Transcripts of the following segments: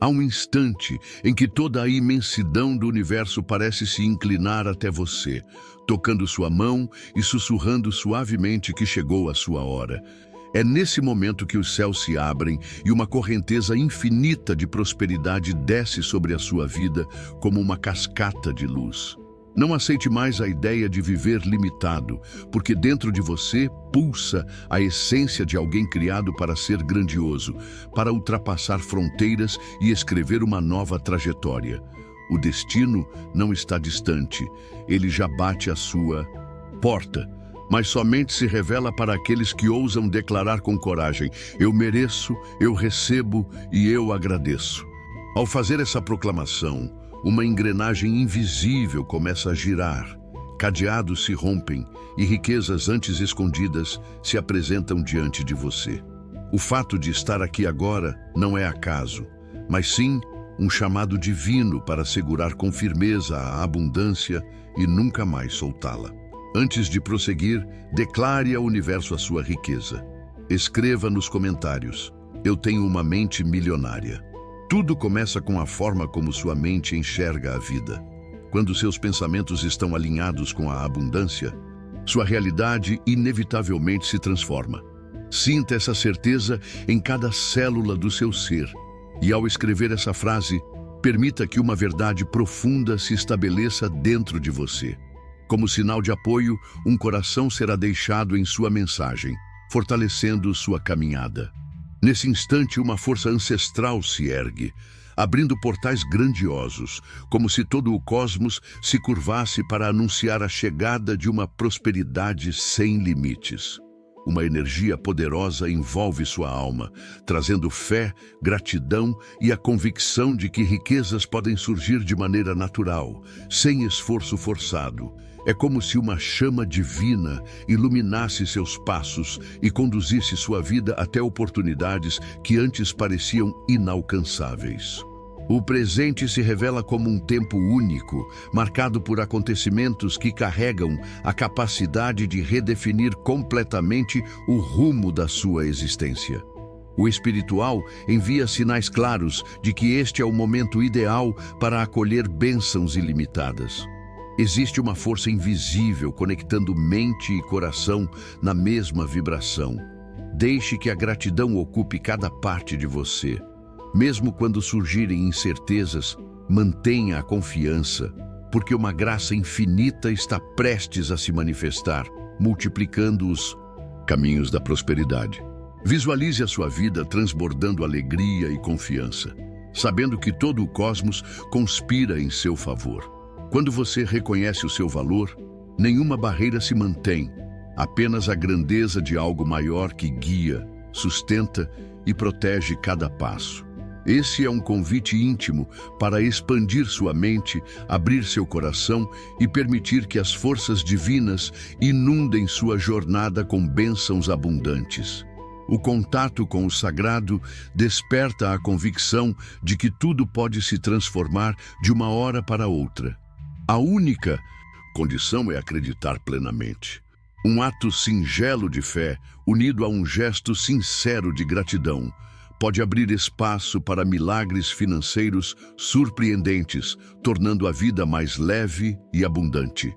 Há um instante em que toda a imensidão do universo parece se inclinar até você, tocando sua mão e sussurrando suavemente que chegou a sua hora. É nesse momento que os céus se abrem e uma correnteza infinita de prosperidade desce sobre a sua vida como uma cascata de luz. Não aceite mais a ideia de viver limitado, porque dentro de você pulsa a essência de alguém criado para ser grandioso, para ultrapassar fronteiras e escrever uma nova trajetória. O destino não está distante, ele já bate à sua porta, mas somente se revela para aqueles que ousam declarar com coragem: eu mereço, eu recebo e eu agradeço. Ao fazer essa proclamação, uma engrenagem invisível começa a girar, cadeados se rompem e riquezas antes escondidas se apresentam diante de você. O fato de estar aqui agora não é acaso, mas sim um chamado divino para segurar com firmeza a abundância e nunca mais soltá-la. Antes de prosseguir, declare ao universo a sua riqueza. Escreva nos comentários: eu tenho uma mente milionária. Tudo começa com a forma como sua mente enxerga a vida. Quando seus pensamentos estão alinhados com a abundância, sua realidade inevitavelmente se transforma. Sinta essa certeza em cada célula do seu ser. E ao escrever essa frase, permita que uma verdade profunda se estabeleça dentro de você. Como sinal de apoio, um coração será deixado em sua mensagem, fortalecendo sua caminhada. Nesse instante, uma força ancestral se ergue, abrindo portais grandiosos, como se todo o cosmos se curvasse para anunciar a chegada de uma prosperidade sem limites. Uma energia poderosa envolve sua alma, trazendo fé, gratidão e a convicção de que riquezas podem surgir de maneira natural, sem esforço forçado. É como se uma chama divina iluminasse seus passos e conduzisse sua vida até oportunidades que antes pareciam inalcançáveis. O presente se revela como um tempo único, marcado por acontecimentos que carregam a capacidade de redefinir completamente o rumo da sua existência. O espiritual envia sinais claros de que este é o momento ideal para acolher bênçãos ilimitadas. Existe uma força invisível conectando mente e coração na mesma vibração. Deixe que a gratidão ocupe cada parte de você. Mesmo quando surgirem incertezas, mantenha a confiança, porque uma graça infinita está prestes a se manifestar, multiplicando os caminhos da prosperidade. Visualize a sua vida transbordando alegria e confiança, sabendo que todo o cosmos conspira em seu favor. Quando você reconhece o seu valor, nenhuma barreira se mantém, apenas a grandeza de algo maior que guia, sustenta e protege cada passo. Esse é um convite íntimo para expandir sua mente, abrir seu coração e permitir que as forças divinas inundem sua jornada com bênçãos abundantes. O contato com o sagrado desperta a convicção de que tudo pode se transformar de uma hora para outra. A única condição é acreditar plenamente. Um ato singelo de fé, unido a um gesto sincero de gratidão, pode abrir espaço para milagres financeiros surpreendentes, tornando a vida mais leve e abundante.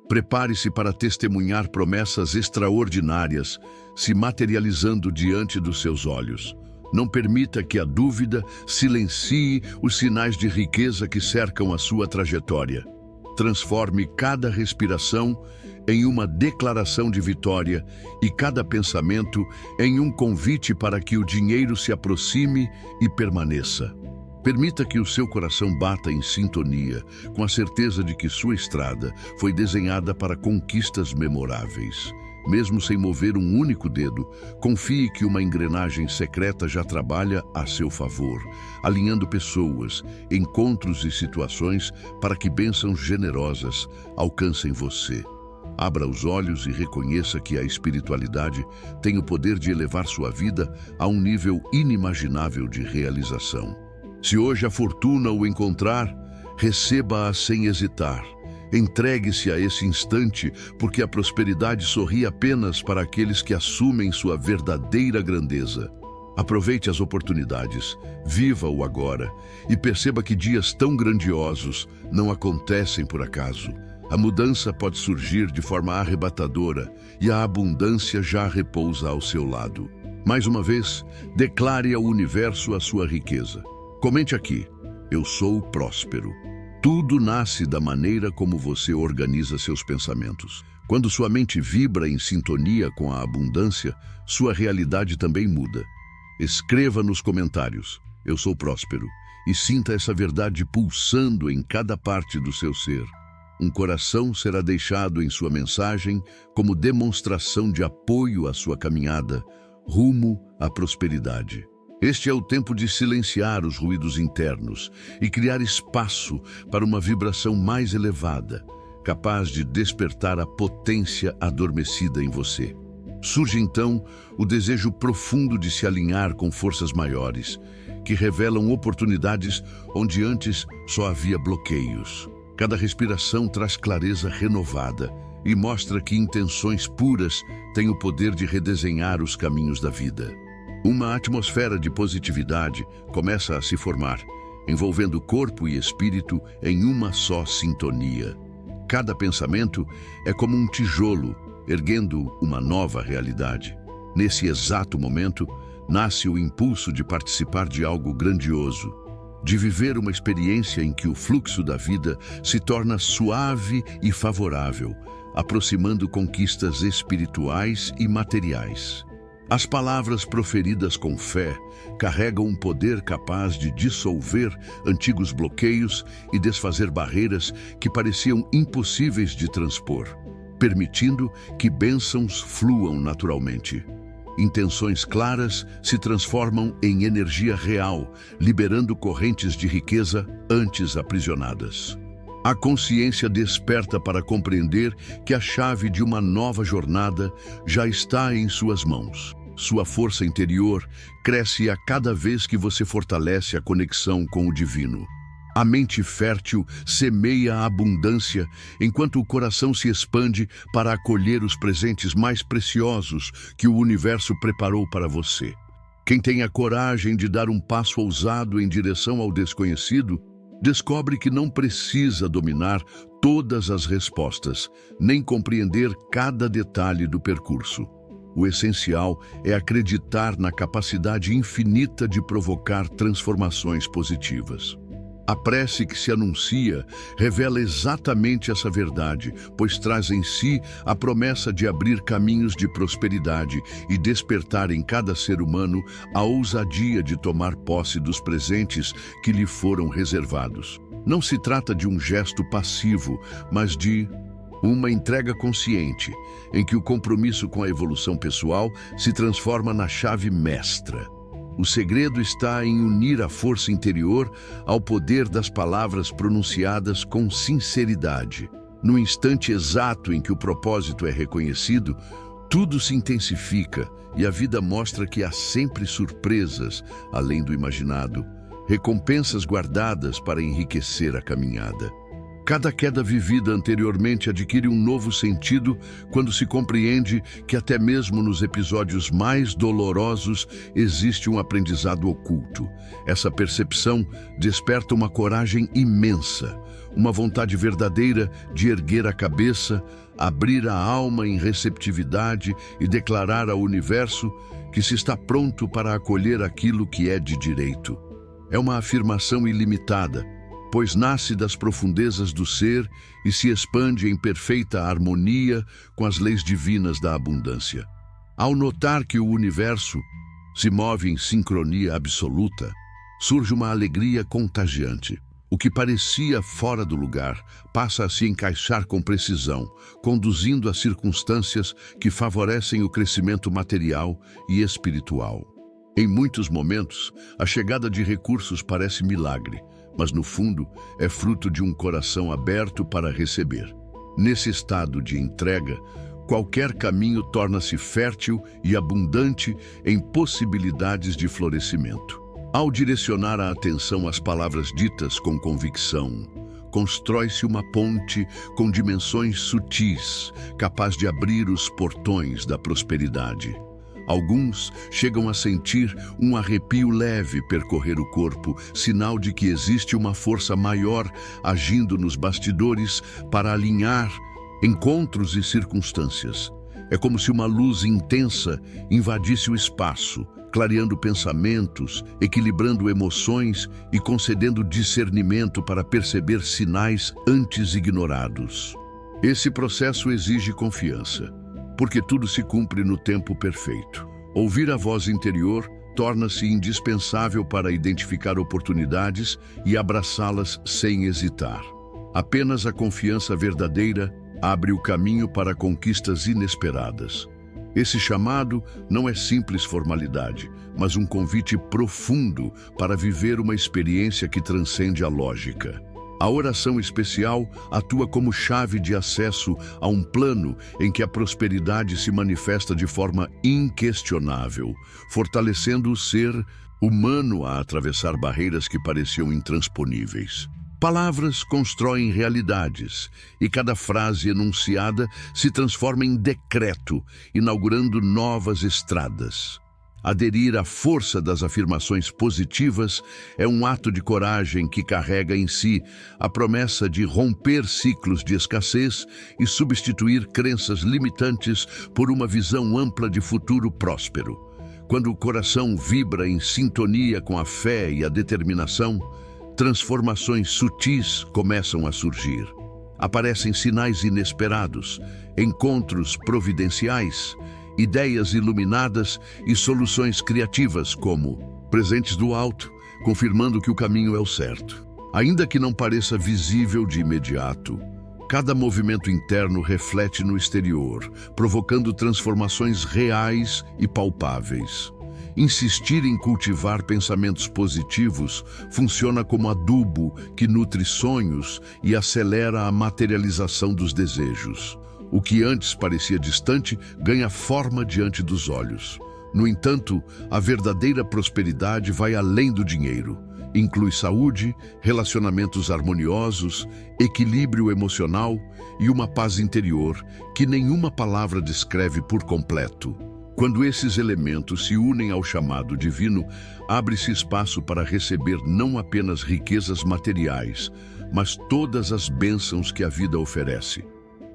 Prepare-se para testemunhar promessas extraordinárias se materializando diante dos seus olhos. Não permita que a dúvida silencie os sinais de riqueza que cercam a sua trajetória. Transforme cada respiração em uma declaração de vitória e cada pensamento em um convite para que o dinheiro se aproxime e permaneça. Permita que o seu coração bata em sintonia, com a certeza de que sua estrada foi desenhada para conquistas memoráveis. Mesmo sem mover um único dedo, confie que uma engrenagem secreta já trabalha a seu favor, alinhando pessoas, encontros e situações para que bênçãos generosas alcancem você. Abra os olhos e reconheça que a espiritualidade tem o poder de elevar sua vida a um nível inimaginável de realização. Se hoje a fortuna o encontrar, receba-a sem hesitar. Entregue-se a esse instante, porque a prosperidade sorri apenas para aqueles que assumem sua verdadeira grandeza. Aproveite as oportunidades, viva o agora e perceba que dias tão grandiosos não acontecem por acaso. A mudança pode surgir de forma arrebatadora e a abundância já repousa ao seu lado. Mais uma vez, declare ao universo a sua riqueza. Comente aqui: eu sou próspero. Tudo nasce da maneira como você organiza seus pensamentos. Quando sua mente vibra em sintonia com a abundância, sua realidade também muda. Escreva nos comentários: eu sou próspero, e sinta essa verdade pulsando em cada parte do seu ser. Um coração será deixado em sua mensagem como demonstração de apoio à sua caminhada rumo à prosperidade. Este é o tempo de silenciar os ruídos internos e criar espaço para uma vibração mais elevada, capaz de despertar a potência adormecida em você. Surge então o desejo profundo de se alinhar com forças maiores, que revelam oportunidades onde antes só havia bloqueios. Cada respiração traz clareza renovada e mostra que intenções puras têm o poder de redesenhar os caminhos da vida. Uma atmosfera de positividade começa a se formar, envolvendo corpo e espírito em uma só sintonia. Cada pensamento é como um tijolo, erguendo uma nova realidade. Nesse exato momento, nasce o impulso de participar de algo grandioso, de viver uma experiência em que o fluxo da vida se torna suave e favorável, aproximando conquistas espirituais e materiais. As palavras proferidas com fé carregam um poder capaz de dissolver antigos bloqueios e desfazer barreiras que pareciam impossíveis de transpor, permitindo que bênçãos fluam naturalmente. Intenções claras se transformam em energia real, liberando correntes de riqueza antes aprisionadas. A consciência desperta para compreender que a chave de uma nova jornada já está em suas mãos. Sua força interior cresce a cada vez que você fortalece a conexão com o divino. A mente fértil semeia a abundância, enquanto o coração se expande para acolher os presentes mais preciosos que o universo preparou para você. Quem tem a coragem de dar um passo ousado em direção ao desconhecido, descobre que não precisa dominar todas as respostas, nem compreender cada detalhe do percurso. O essencial é acreditar na capacidade infinita de provocar transformações positivas. A prece que se anuncia revela exatamente essa verdade, pois traz em si a promessa de abrir caminhos de prosperidade e despertar em cada ser humano a ousadia de tomar posse dos presentes que lhe foram reservados. Não se trata de um gesto passivo, mas de uma entrega consciente, em que o compromisso com a evolução pessoal se transforma na chave mestra. O segredo está em unir a força interior ao poder das palavras pronunciadas com sinceridade. No instante exato em que o propósito é reconhecido, tudo se intensifica e a vida mostra que há sempre surpresas, além do imaginado, recompensas guardadas para enriquecer a caminhada. Cada queda vivida anteriormente adquire um novo sentido quando se compreende que até mesmo nos episódios mais dolorosos existe um aprendizado oculto. Essa percepção desperta uma coragem imensa, uma vontade verdadeira de erguer a cabeça, abrir a alma em receptividade e declarar ao universo que se está pronto para acolher aquilo que é de direito. É uma afirmação ilimitada, pois nasce das profundezas do ser e se expande em perfeita harmonia com as leis divinas da abundância. Ao notar que o universo se move em sincronia absoluta, surge uma alegria contagiante. O que parecia fora do lugar passa a se encaixar com precisão, conduzindo a circunstâncias que favorecem o crescimento material e espiritual. Em muitos momentos, a chegada de recursos parece milagre, mas no fundo é fruto de um coração aberto para receber. Nesse estado de entrega, qualquer caminho torna-se fértil e abundante em possibilidades de florescimento. Ao direcionar a atenção às palavras ditas com convicção, constrói-se uma ponte com dimensões sutis, capaz de abrir os portões da prosperidade. Alguns chegam a sentir um arrepio leve percorrer o corpo, sinal de que existe uma força maior agindo nos bastidores para alinhar encontros e circunstâncias. É como se uma luz intensa invadisse o espaço, clareando pensamentos, equilibrando emoções e concedendo discernimento para perceber sinais antes ignorados. Esse processo exige confiança, porque tudo se cumpre no tempo perfeito. Ouvir a voz interior torna-se indispensável para identificar oportunidades e abraçá-las sem hesitar. Apenas a confiança verdadeira abre o caminho para conquistas inesperadas. Esse chamado não é simples formalidade, mas um convite profundo para viver uma experiência que transcende a lógica. A oração especial atua como chave de acesso a um plano em que a prosperidade se manifesta de forma inquestionável, fortalecendo o ser humano a atravessar barreiras que pareciam intransponíveis. Palavras constroem realidades, e cada frase enunciada se transforma em decreto, inaugurando novas estradas. Aderir à força das afirmações positivas é um ato de coragem que carrega em si a promessa de romper ciclos de escassez e substituir crenças limitantes por uma visão ampla de futuro próspero. Quando o coração vibra em sintonia com a fé e a determinação, transformações sutis começam a surgir. Aparecem sinais inesperados, encontros providenciais, ideias iluminadas e soluções criativas como presentes do alto, confirmando que o caminho é o certo. Ainda que não pareça visível de imediato, cada movimento interno reflete no exterior, provocando transformações reais e palpáveis. Insistir em cultivar pensamentos positivos funciona como adubo que nutre sonhos e acelera a materialização dos desejos. O que antes parecia distante ganha forma diante dos olhos. No entanto, a verdadeira prosperidade vai além do dinheiro. Inclui saúde, relacionamentos harmoniosos, equilíbrio emocional e uma paz interior que nenhuma palavra descreve por completo. Quando esses elementos se unem ao chamado divino, abre-se espaço para receber não apenas riquezas materiais, mas todas as bênçãos que a vida oferece.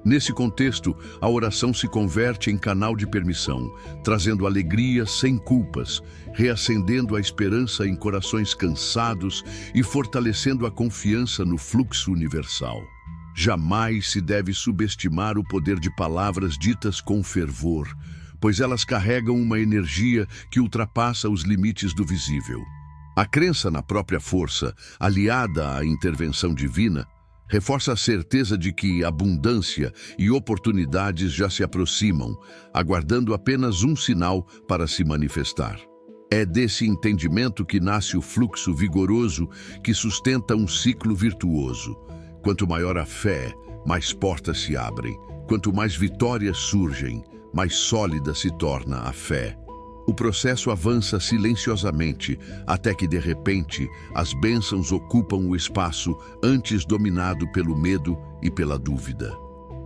Nesse contexto, a oração se converte em canal de permissão, trazendo alegria sem culpas, reacendendo a esperança em corações cansados e fortalecendo a confiança no fluxo universal. Jamais se deve subestimar o poder de palavras ditas com fervor, pois elas carregam uma energia que ultrapassa os limites do visível. A crença na própria força, aliada à intervenção divina, reforça a certeza de que abundância e oportunidades já se aproximam, aguardando apenas um sinal para se manifestar. É desse entendimento que nasce o fluxo vigoroso que sustenta um ciclo virtuoso. Quanto maior a fé, mais portas se abrem. Quanto mais vitórias surgem, mais sólida se torna a fé. O processo avança silenciosamente, até que, de repente, as bênçãos ocupam o espaço antes dominado pelo medo e pela dúvida.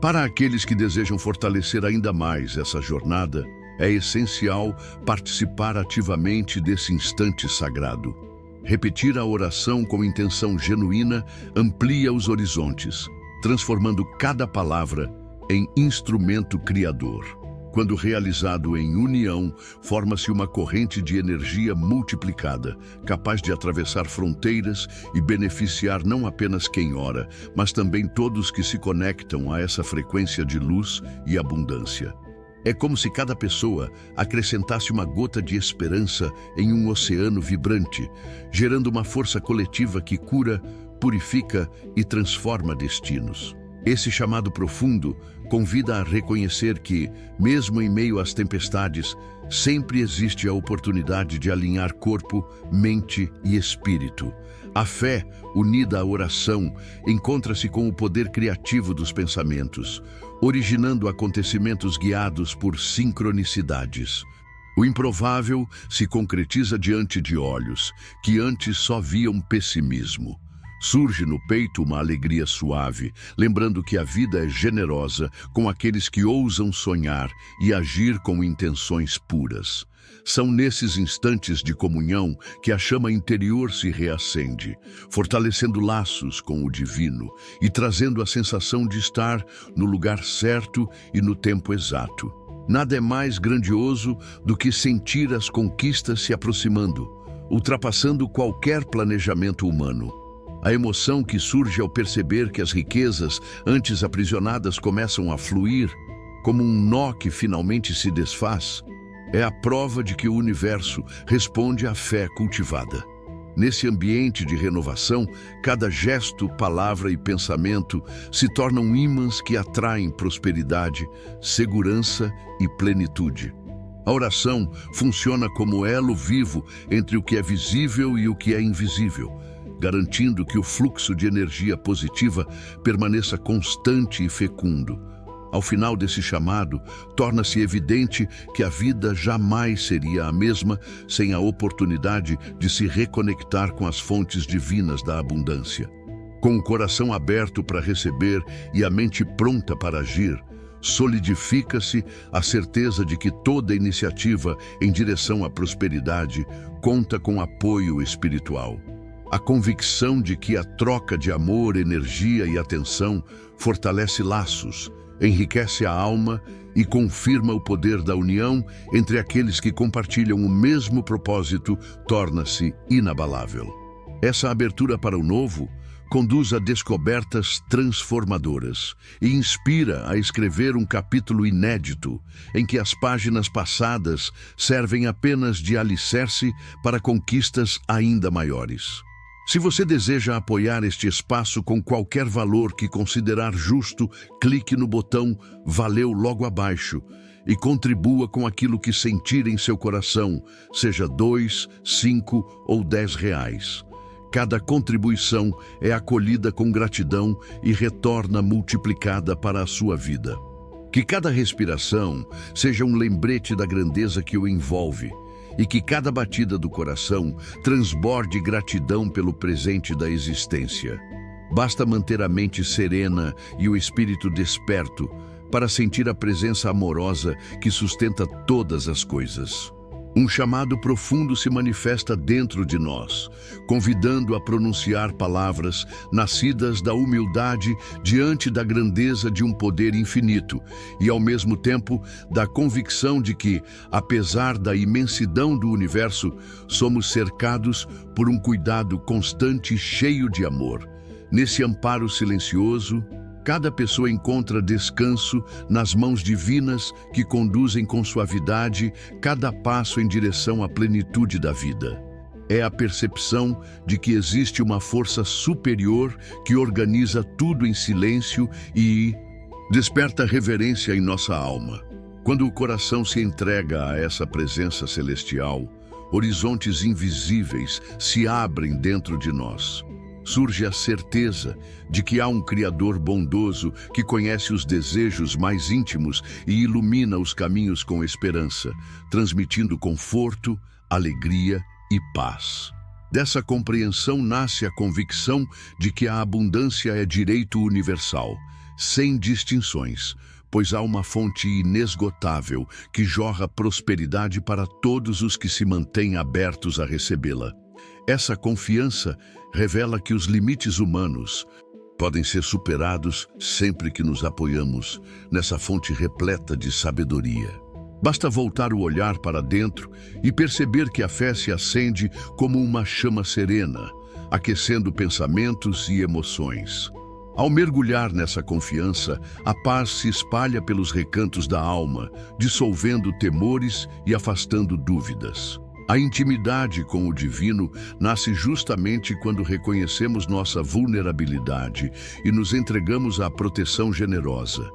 Para aqueles que desejam fortalecer ainda mais essa jornada, é essencial participar ativamente desse instante sagrado. Repetir a oração com intenção genuína amplia os horizontes, transformando cada palavra em instrumento criador. Quando realizado em união, forma-se uma corrente de energia multiplicada, capaz de atravessar fronteiras e beneficiar não apenas quem ora, mas também todos que se conectam a essa frequência de luz e abundância. É como se cada pessoa acrescentasse uma gota de esperança em um oceano vibrante, gerando uma força coletiva que cura, purifica e transforma destinos. Esse chamado profundo convida a reconhecer que, mesmo em meio às tempestades, sempre existe a oportunidade de alinhar corpo, mente e espírito. A fé, unida à oração, encontra-se com o poder criativo dos pensamentos, originando acontecimentos guiados por sincronicidades. O improvável se concretiza diante de olhos que antes só viam pessimismo. Surge no peito uma alegria suave, lembrando que a vida é generosa com aqueles que ousam sonhar e agir com intenções puras. São nesses instantes de comunhão que a chama interior se reacende, fortalecendo laços com o divino e trazendo a sensação de estar no lugar certo e no tempo exato. Nada é mais grandioso do que sentir as conquistas se aproximando, ultrapassando qualquer planejamento humano. A emoção que surge ao perceber que as riquezas, antes aprisionadas, começam a fluir, como um nó que finalmente se desfaz, é a prova de que o universo responde à fé cultivada. Nesse ambiente de renovação, cada gesto, palavra e pensamento se tornam ímãs que atraem prosperidade, segurança e plenitude. A oração funciona como elo vivo entre o que é visível e o que é invisível, garantindo que o fluxo de energia positiva permaneça constante e fecundo. Ao final desse chamado, torna-se evidente que a vida jamais seria a mesma sem a oportunidade de se reconectar com as fontes divinas da abundância. Com o coração aberto para receber e a mente pronta para agir, solidifica-se a certeza de que toda iniciativa em direção à prosperidade conta com apoio espiritual. A convicção de que a troca de amor, energia e atenção fortalece laços, enriquece a alma e confirma o poder da união entre aqueles que compartilham o mesmo propósito, torna-se inabalável. Essa abertura para o novo conduz a descobertas transformadoras e inspira a escrever um capítulo inédito em que as páginas passadas servem apenas de alicerce para conquistas ainda maiores. Se você deseja apoiar este espaço com qualquer valor que considerar justo, clique no botão Valeu logo abaixo e contribua com aquilo que sentir em seu coração, seja 2, 5 ou 10 reais. Cada contribuição é acolhida com gratidão e retorna multiplicada para a sua vida. Que cada respiração seja um lembrete da grandeza que o envolve, e que cada batida do coração transborde gratidão pelo presente da existência. Basta manter a mente serena e o espírito desperto para sentir a presença amorosa que sustenta todas as coisas. Um chamado profundo se manifesta dentro de nós, convidando a pronunciar palavras nascidas da humildade diante da grandeza de um poder infinito e, ao mesmo tempo, da convicção de que, apesar da imensidão do universo, somos cercados por um cuidado constante e cheio de amor. Nesse amparo silencioso, cada pessoa encontra descanso nas mãos divinas que conduzem com suavidade cada passo em direção à plenitude da vida. É a percepção de que existe uma força superior que organiza tudo em silêncio e desperta reverência em nossa alma. Quando o coração se entrega a essa presença celestial, horizontes invisíveis se abrem dentro de nós. Surge a certeza de que há um Criador bondoso que conhece os desejos mais íntimos e ilumina os caminhos com esperança, transmitindo conforto, alegria e paz. Dessa compreensão nasce a convicção de que a abundância é direito universal, sem distinções, pois há uma fonte inesgotável que jorra prosperidade para todos os que se mantêm abertos a recebê-la. Essa confiança revela que os limites humanos podem ser superados sempre que nos apoiamos nessa fonte repleta de sabedoria. Basta voltar o olhar para dentro e perceber que a fé se acende como uma chama serena, aquecendo pensamentos e emoções. Ao mergulhar nessa confiança, a paz se espalha pelos recantos da alma, dissolvendo temores e afastando dúvidas. A intimidade com o divino nasce justamente quando reconhecemos nossa vulnerabilidade e nos entregamos à proteção generosa.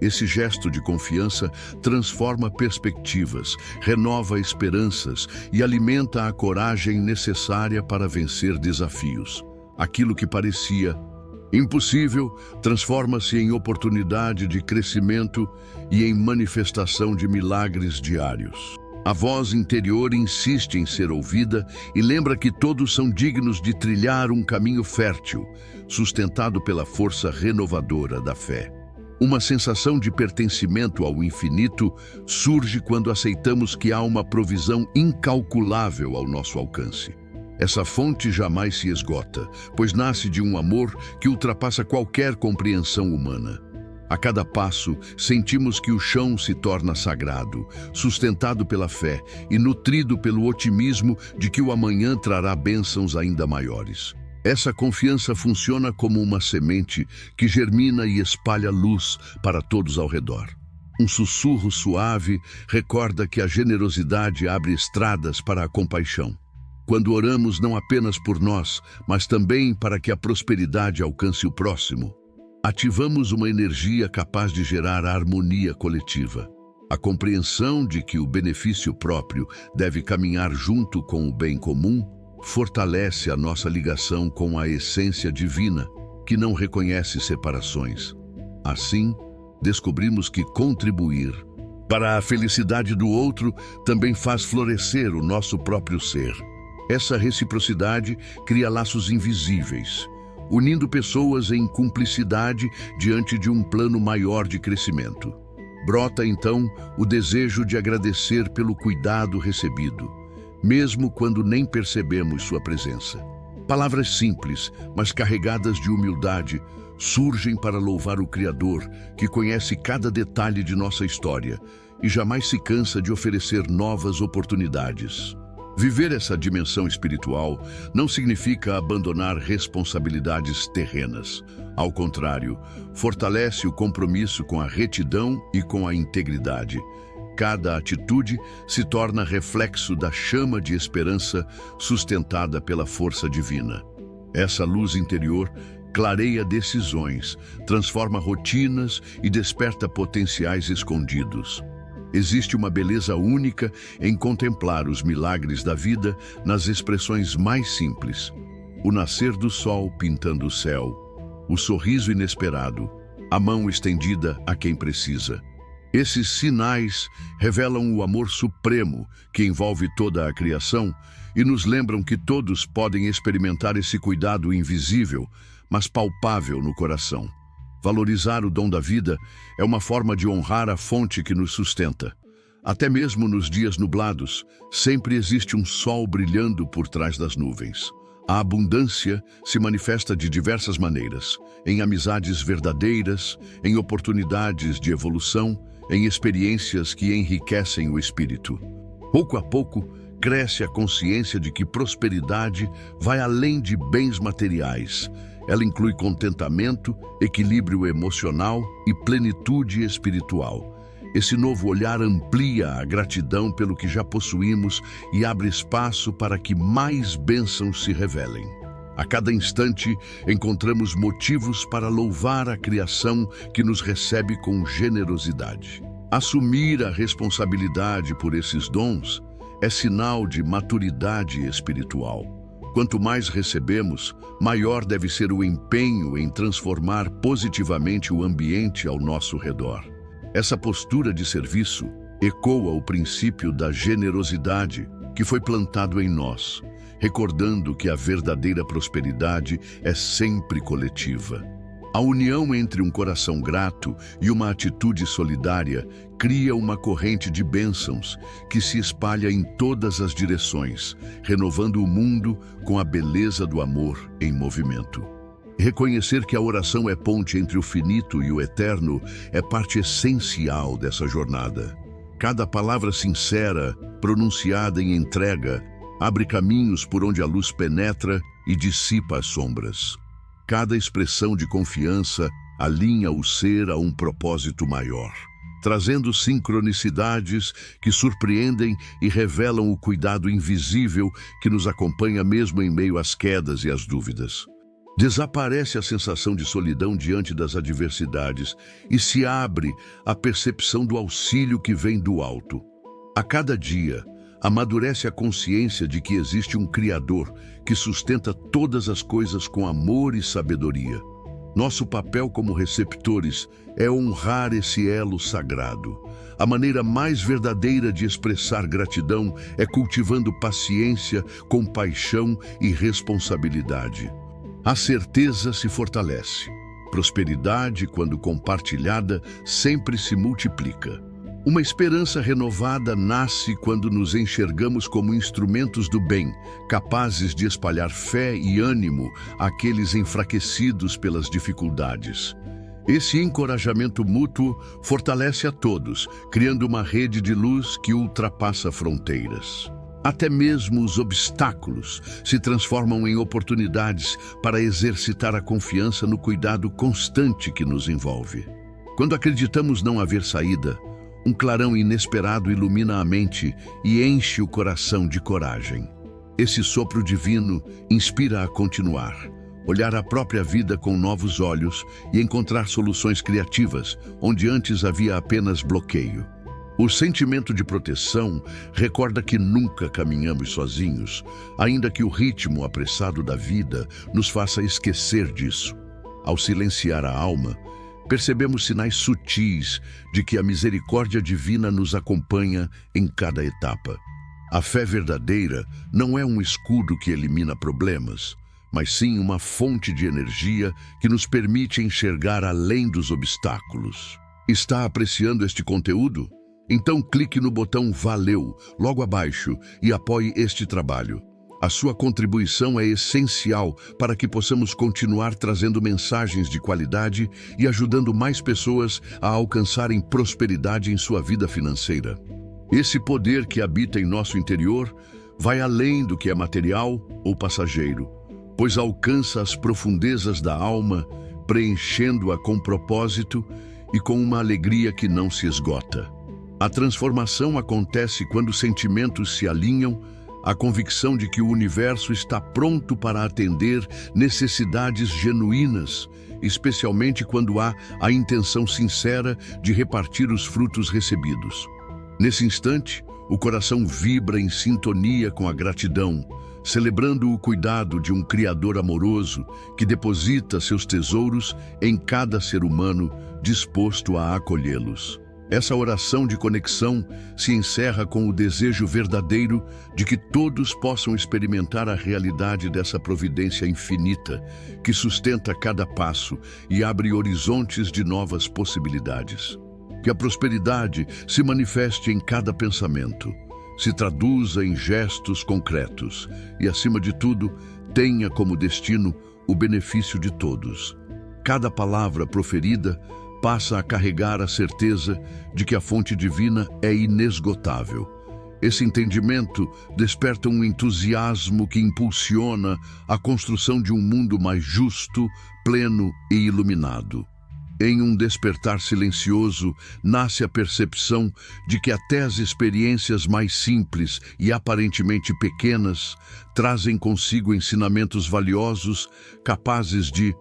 Esse gesto de confiança transforma perspectivas, renova esperanças e alimenta a coragem necessária para vencer desafios. Aquilo que parecia impossível transforma-se em oportunidade de crescimento e em manifestação de milagres diários. A voz interior insiste em ser ouvida e lembra que todos são dignos de trilhar um caminho fértil, sustentado pela força renovadora da fé. Uma sensação de pertencimento ao infinito surge quando aceitamos que há uma provisão incalculável ao nosso alcance. Essa fonte jamais se esgota, pois nasce de um amor que ultrapassa qualquer compreensão humana. A cada passo, sentimos que o chão se torna sagrado, sustentado pela fé e nutrido pelo otimismo de que o amanhã trará bênçãos ainda maiores. Essa confiança funciona como uma semente que germina e espalha luz para todos ao redor. Um sussurro suave recorda que a generosidade abre estradas para a compaixão. Quando oramos não apenas por nós, mas também para que a prosperidade alcance o próximo, ativamos uma energia capaz de gerar harmonia coletiva. A compreensão de que o benefício próprio deve caminhar junto com o bem comum fortalece a nossa ligação com a essência divina, que não reconhece separações. Assim, descobrimos que contribuir para a felicidade do outro também faz florescer o nosso próprio ser. Essa reciprocidade cria laços invisíveis, unindo pessoas em cumplicidade diante de um plano maior de crescimento. Brota, então, o desejo de agradecer pelo cuidado recebido, mesmo quando nem percebemos sua presença. Palavras simples, mas carregadas de humildade, surgem para louvar o Criador, que conhece cada detalhe de nossa história e jamais se cansa de oferecer novas oportunidades. Viver essa dimensão espiritual não significa abandonar responsabilidades terrenas. Ao contrário, fortalece o compromisso com a retidão e com a integridade. Cada atitude se torna reflexo da chama de esperança sustentada pela força divina. Essa luz interior clareia decisões, transforma rotinas e desperta potenciais escondidos. Existe uma beleza única em contemplar os milagres da vida nas expressões mais simples. O nascer do sol pintando o céu, o sorriso inesperado, a mão estendida a quem precisa. Esses sinais revelam o amor supremo que envolve toda a criação e nos lembram que todos podem experimentar esse cuidado invisível, mas palpável no coração. Valorizar o dom da vida é uma forma de honrar a fonte que nos sustenta. Até mesmo nos dias nublados, sempre existe um sol brilhando por trás das nuvens. A abundância se manifesta de diversas maneiras, em amizades verdadeiras, em oportunidades de evolução, em experiências que enriquecem o espírito. Pouco a pouco, cresce a consciência de que prosperidade vai além de bens materiais. Ela inclui contentamento, equilíbrio emocional e plenitude espiritual. Esse novo olhar amplia a gratidão pelo que já possuímos e abre espaço para que mais bênçãos se revelem. A cada instante, encontramos motivos para louvar a criação que nos recebe com generosidade. Assumir a responsabilidade por esses dons é sinal de maturidade espiritual. Quanto mais recebemos, maior deve ser o empenho em transformar positivamente o ambiente ao nosso redor. Essa postura de serviço ecoa o princípio da generosidade que foi plantado em nós, recordando que a verdadeira prosperidade é sempre coletiva. A união entre um coração grato e uma atitude solidária cria uma corrente de bênçãos que se espalha em todas as direções, renovando o mundo com a beleza do amor em movimento. Reconhecer que a oração é ponte entre o finito e o eterno é parte essencial dessa jornada. Cada palavra sincera, pronunciada em entrega, abre caminhos por onde a luz penetra e dissipa as sombras. Cada expressão de confiança alinha o ser a um propósito maior, trazendo sincronicidades que surpreendem e revelam o cuidado invisível que nos acompanha mesmo em meio às quedas e às dúvidas. Desaparece a sensação de solidão diante das adversidades e se abre a percepção do auxílio que vem do alto. A cada dia, amadurece a consciência de que existe um Criador que sustenta todas as coisas com amor e sabedoria. Nosso papel como receptores é honrar esse elo sagrado. A maneira mais verdadeira de expressar gratidão é cultivando paciência, compaixão e responsabilidade. A certeza se fortalece. Prosperidade, quando compartilhada, sempre se multiplica. Uma esperança renovada nasce quando nos enxergamos como instrumentos do bem, capazes de espalhar fé e ânimo àqueles enfraquecidos pelas dificuldades. Esse encorajamento mútuo fortalece a todos, criando uma rede de luz que ultrapassa fronteiras. Até mesmo os obstáculos se transformam em oportunidades para exercitar a confiança no cuidado constante que nos envolve. Quando acreditamos não haver saída, um clarão inesperado ilumina a mente e enche o coração de coragem. Esse sopro divino inspira a continuar, olhar a própria vida com novos olhos e encontrar soluções criativas onde antes havia apenas bloqueio. O sentimento de proteção recorda que nunca caminhamos sozinhos, ainda que o ritmo apressado da vida nos faça esquecer disso. Ao silenciar a alma, percebemos sinais sutis de que a misericórdia divina nos acompanha em cada etapa. A fé verdadeira não é um escudo que elimina problemas, mas sim uma fonte de energia que nos permite enxergar além dos obstáculos. Está apreciando este conteúdo? Então clique no botão Valeu logo abaixo e apoie este trabalho. A sua contribuição é essencial para que possamos continuar trazendo mensagens de qualidade e ajudando mais pessoas a alcançarem prosperidade em sua vida financeira. Esse poder que habita em nosso interior vai além do que é material ou passageiro, pois alcança as profundezas da alma, preenchendo-a com propósito e com uma alegria que não se esgota. A transformação acontece quando sentimentos se alinham, a convicção de que o universo está pronto para atender necessidades genuínas, especialmente quando há a intenção sincera de repartir os frutos recebidos. Nesse instante, o coração vibra em sintonia com a gratidão, celebrando o cuidado de um Criador amoroso que deposita seus tesouros em cada ser humano disposto a acolhê-los. Essa oração de conexão se encerra com o desejo verdadeiro de que todos possam experimentar a realidade dessa providência infinita que sustenta cada passo e abre horizontes de novas possibilidades. Que a prosperidade se manifeste em cada pensamento, se traduza em gestos concretos e, acima de tudo, tenha como destino o benefício de todos. Cada palavra proferida passa a carregar a certeza de que a fonte divina é inesgotável. Esse entendimento desperta um entusiasmo que impulsiona a construção de um mundo mais justo, pleno e iluminado. Em um despertar silencioso, nasce a percepção de que até as experiências mais simples e aparentemente pequenas trazem consigo ensinamentos valiosos capazes de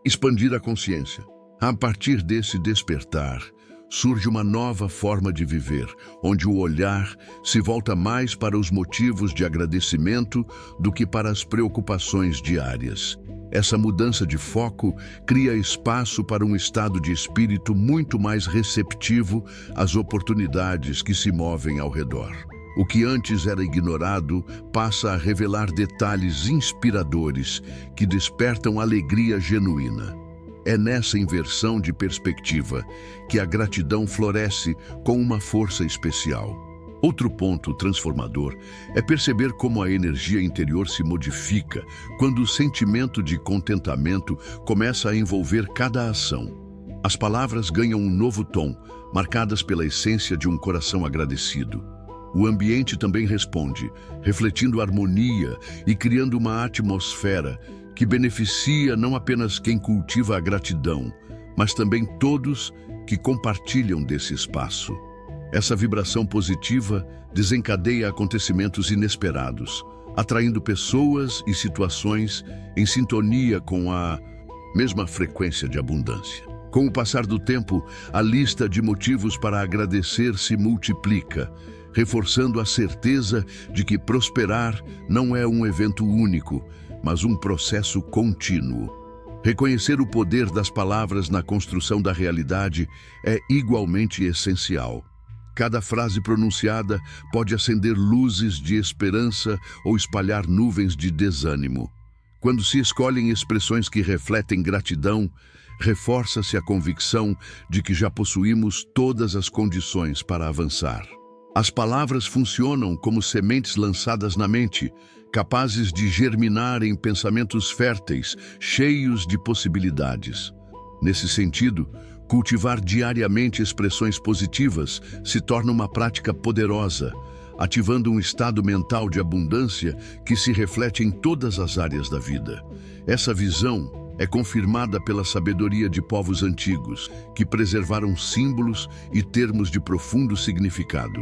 expandir a consciência. A partir desse despertar, surge uma nova forma de viver, onde o olhar se volta mais para os motivos de agradecimento do que para as preocupações diárias. Essa mudança de foco cria espaço para um estado de espírito muito mais receptivo às oportunidades que se movem ao redor. O que antes era ignorado passa a revelar detalhes inspiradores que despertam alegria genuína. É nessa inversão de perspectiva que a gratidão floresce com uma força especial. Outro ponto transformador é perceber como a energia interior se modifica quando o sentimento de contentamento começa a envolver cada ação. As palavras ganham um novo tom, marcadas pela essência de um coração agradecido. O ambiente também responde, refletindo harmonia e criando uma atmosfera que beneficia não apenas quem cultiva a gratidão, mas também todos que compartilham desse espaço. Essa vibração positiva desencadeia acontecimentos inesperados, atraindo pessoas e situações em sintonia com a mesma frequência de abundância. Com o passar do tempo, a lista de motivos para agradecer se multiplica, reforçando a certeza de que prosperar não é um evento único, mas um processo contínuo. Reconhecer o poder das palavras na construção da realidade é igualmente essencial. Cada frase pronunciada pode acender luzes de esperança ou espalhar nuvens de desânimo. Quando se escolhem expressões que refletem gratidão, reforça-se a convicção de que já possuímos todas as condições para avançar. As palavras funcionam como sementes lançadas na mente, capazes de germinar em pensamentos férteis, cheios de possibilidades. Nesse sentido, cultivar diariamente expressões positivas se torna uma prática poderosa, ativando um estado mental de abundância que se reflete em todas as áreas da vida. Essa visão é confirmada pela sabedoria de povos antigos, que preservaram símbolos e termos de profundo significado.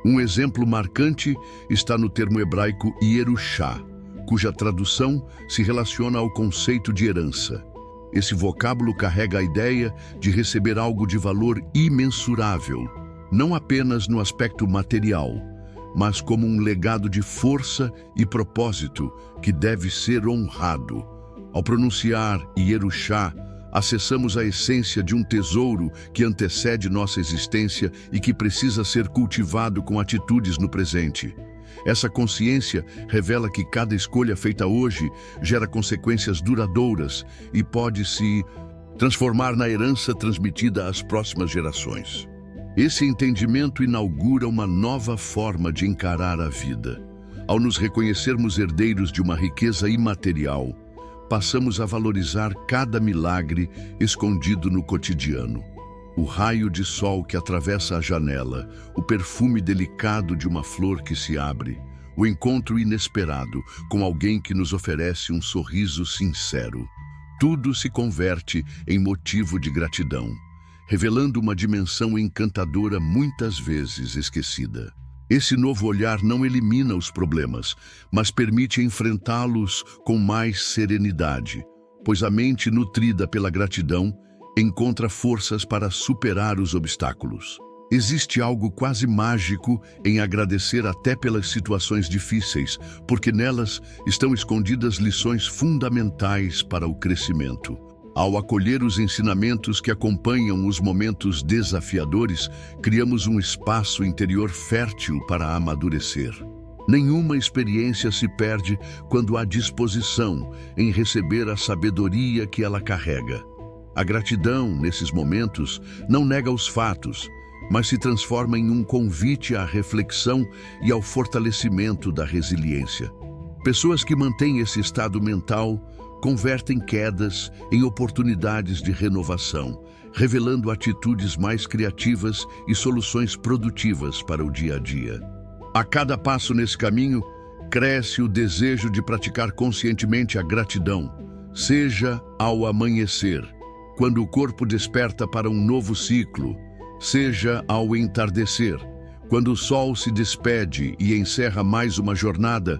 Um exemplo marcante está no termo hebraico Yerushá, cuja tradução se relaciona ao conceito de herança. Esse vocábulo carrega a ideia de receber algo de valor imensurável, não apenas no aspecto material, mas como um legado de força e propósito que deve ser honrado. Ao pronunciar Yerushá, acessamos a essência de um tesouro que antecede nossa existência e que precisa ser cultivado com atitudes no presente. Essa consciência revela que cada escolha feita hoje gera consequências duradouras e pode se transformar na herança transmitida às próximas gerações. Esse entendimento inaugura uma nova forma de encarar a vida. Ao nos reconhecermos herdeiros de uma riqueza imaterial, passamos a valorizar cada milagre escondido no cotidiano. O raio de sol que atravessa a janela, o perfume delicado de uma flor que se abre, o encontro inesperado com alguém que nos oferece um sorriso sincero. Tudo se converte em motivo de gratidão, revelando uma dimensão encantadora muitas vezes esquecida. Esse novo olhar não elimina os problemas, mas permite enfrentá-los com mais serenidade, pois a mente nutrida pela gratidão encontra forças para superar os obstáculos. Existe algo quase mágico em agradecer até pelas situações difíceis, porque nelas estão escondidas lições fundamentais para o crescimento. Ao acolher os ensinamentos que acompanham os momentos desafiadores, criamos um espaço interior fértil para amadurecer. Nenhuma experiência se perde quando há disposição em receber a sabedoria que ela carrega. A gratidão, nesses momentos, não nega os fatos, mas se transforma em um convite à reflexão e ao fortalecimento da resiliência. Pessoas que mantêm esse estado mental convertem quedas em oportunidades de renovação, revelando atitudes mais criativas e soluções produtivas para o dia a dia. A cada passo nesse caminho, cresce o desejo de praticar conscientemente a gratidão, seja ao amanhecer, quando o corpo desperta para um novo ciclo, seja ao entardecer, quando o sol se despede e encerra mais uma jornada.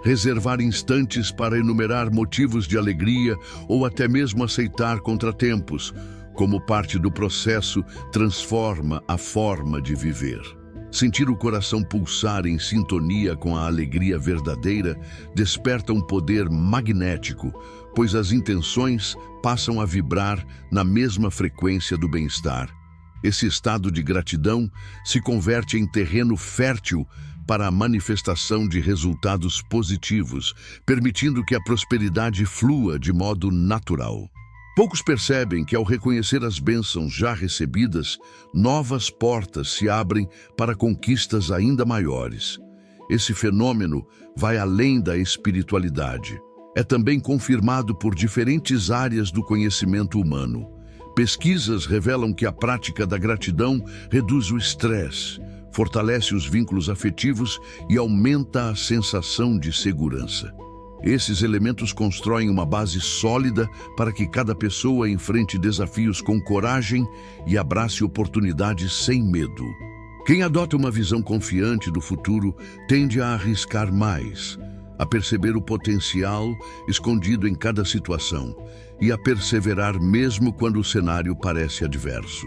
Reservar instantes para enumerar motivos de alegria ou até mesmo aceitar contratempos, como parte do processo, transforma a forma de viver. Sentir o coração pulsar em sintonia com a alegria verdadeira desperta um poder magnético, pois as intenções passam a vibrar na mesma frequência do bem-estar. Esse estado de gratidão se converte em terreno fértil para a manifestação de resultados positivos, permitindo que a prosperidade flua de modo natural. Poucos percebem que, ao reconhecer as bênçãos já recebidas, novas portas se abrem para conquistas ainda maiores. Esse fenômeno vai além da espiritualidade. É também confirmado por diferentes áreas do conhecimento humano. Pesquisas revelam que a prática da gratidão reduz o estresse, fortalece os vínculos afetivos e aumenta a sensação de segurança. Esses elementos constroem uma base sólida para que cada pessoa enfrente desafios com coragem e abrace oportunidades sem medo. Quem adota uma visão confiante do futuro tende a arriscar mais, a perceber o potencial escondido em cada situação e a perseverar mesmo quando o cenário parece adverso.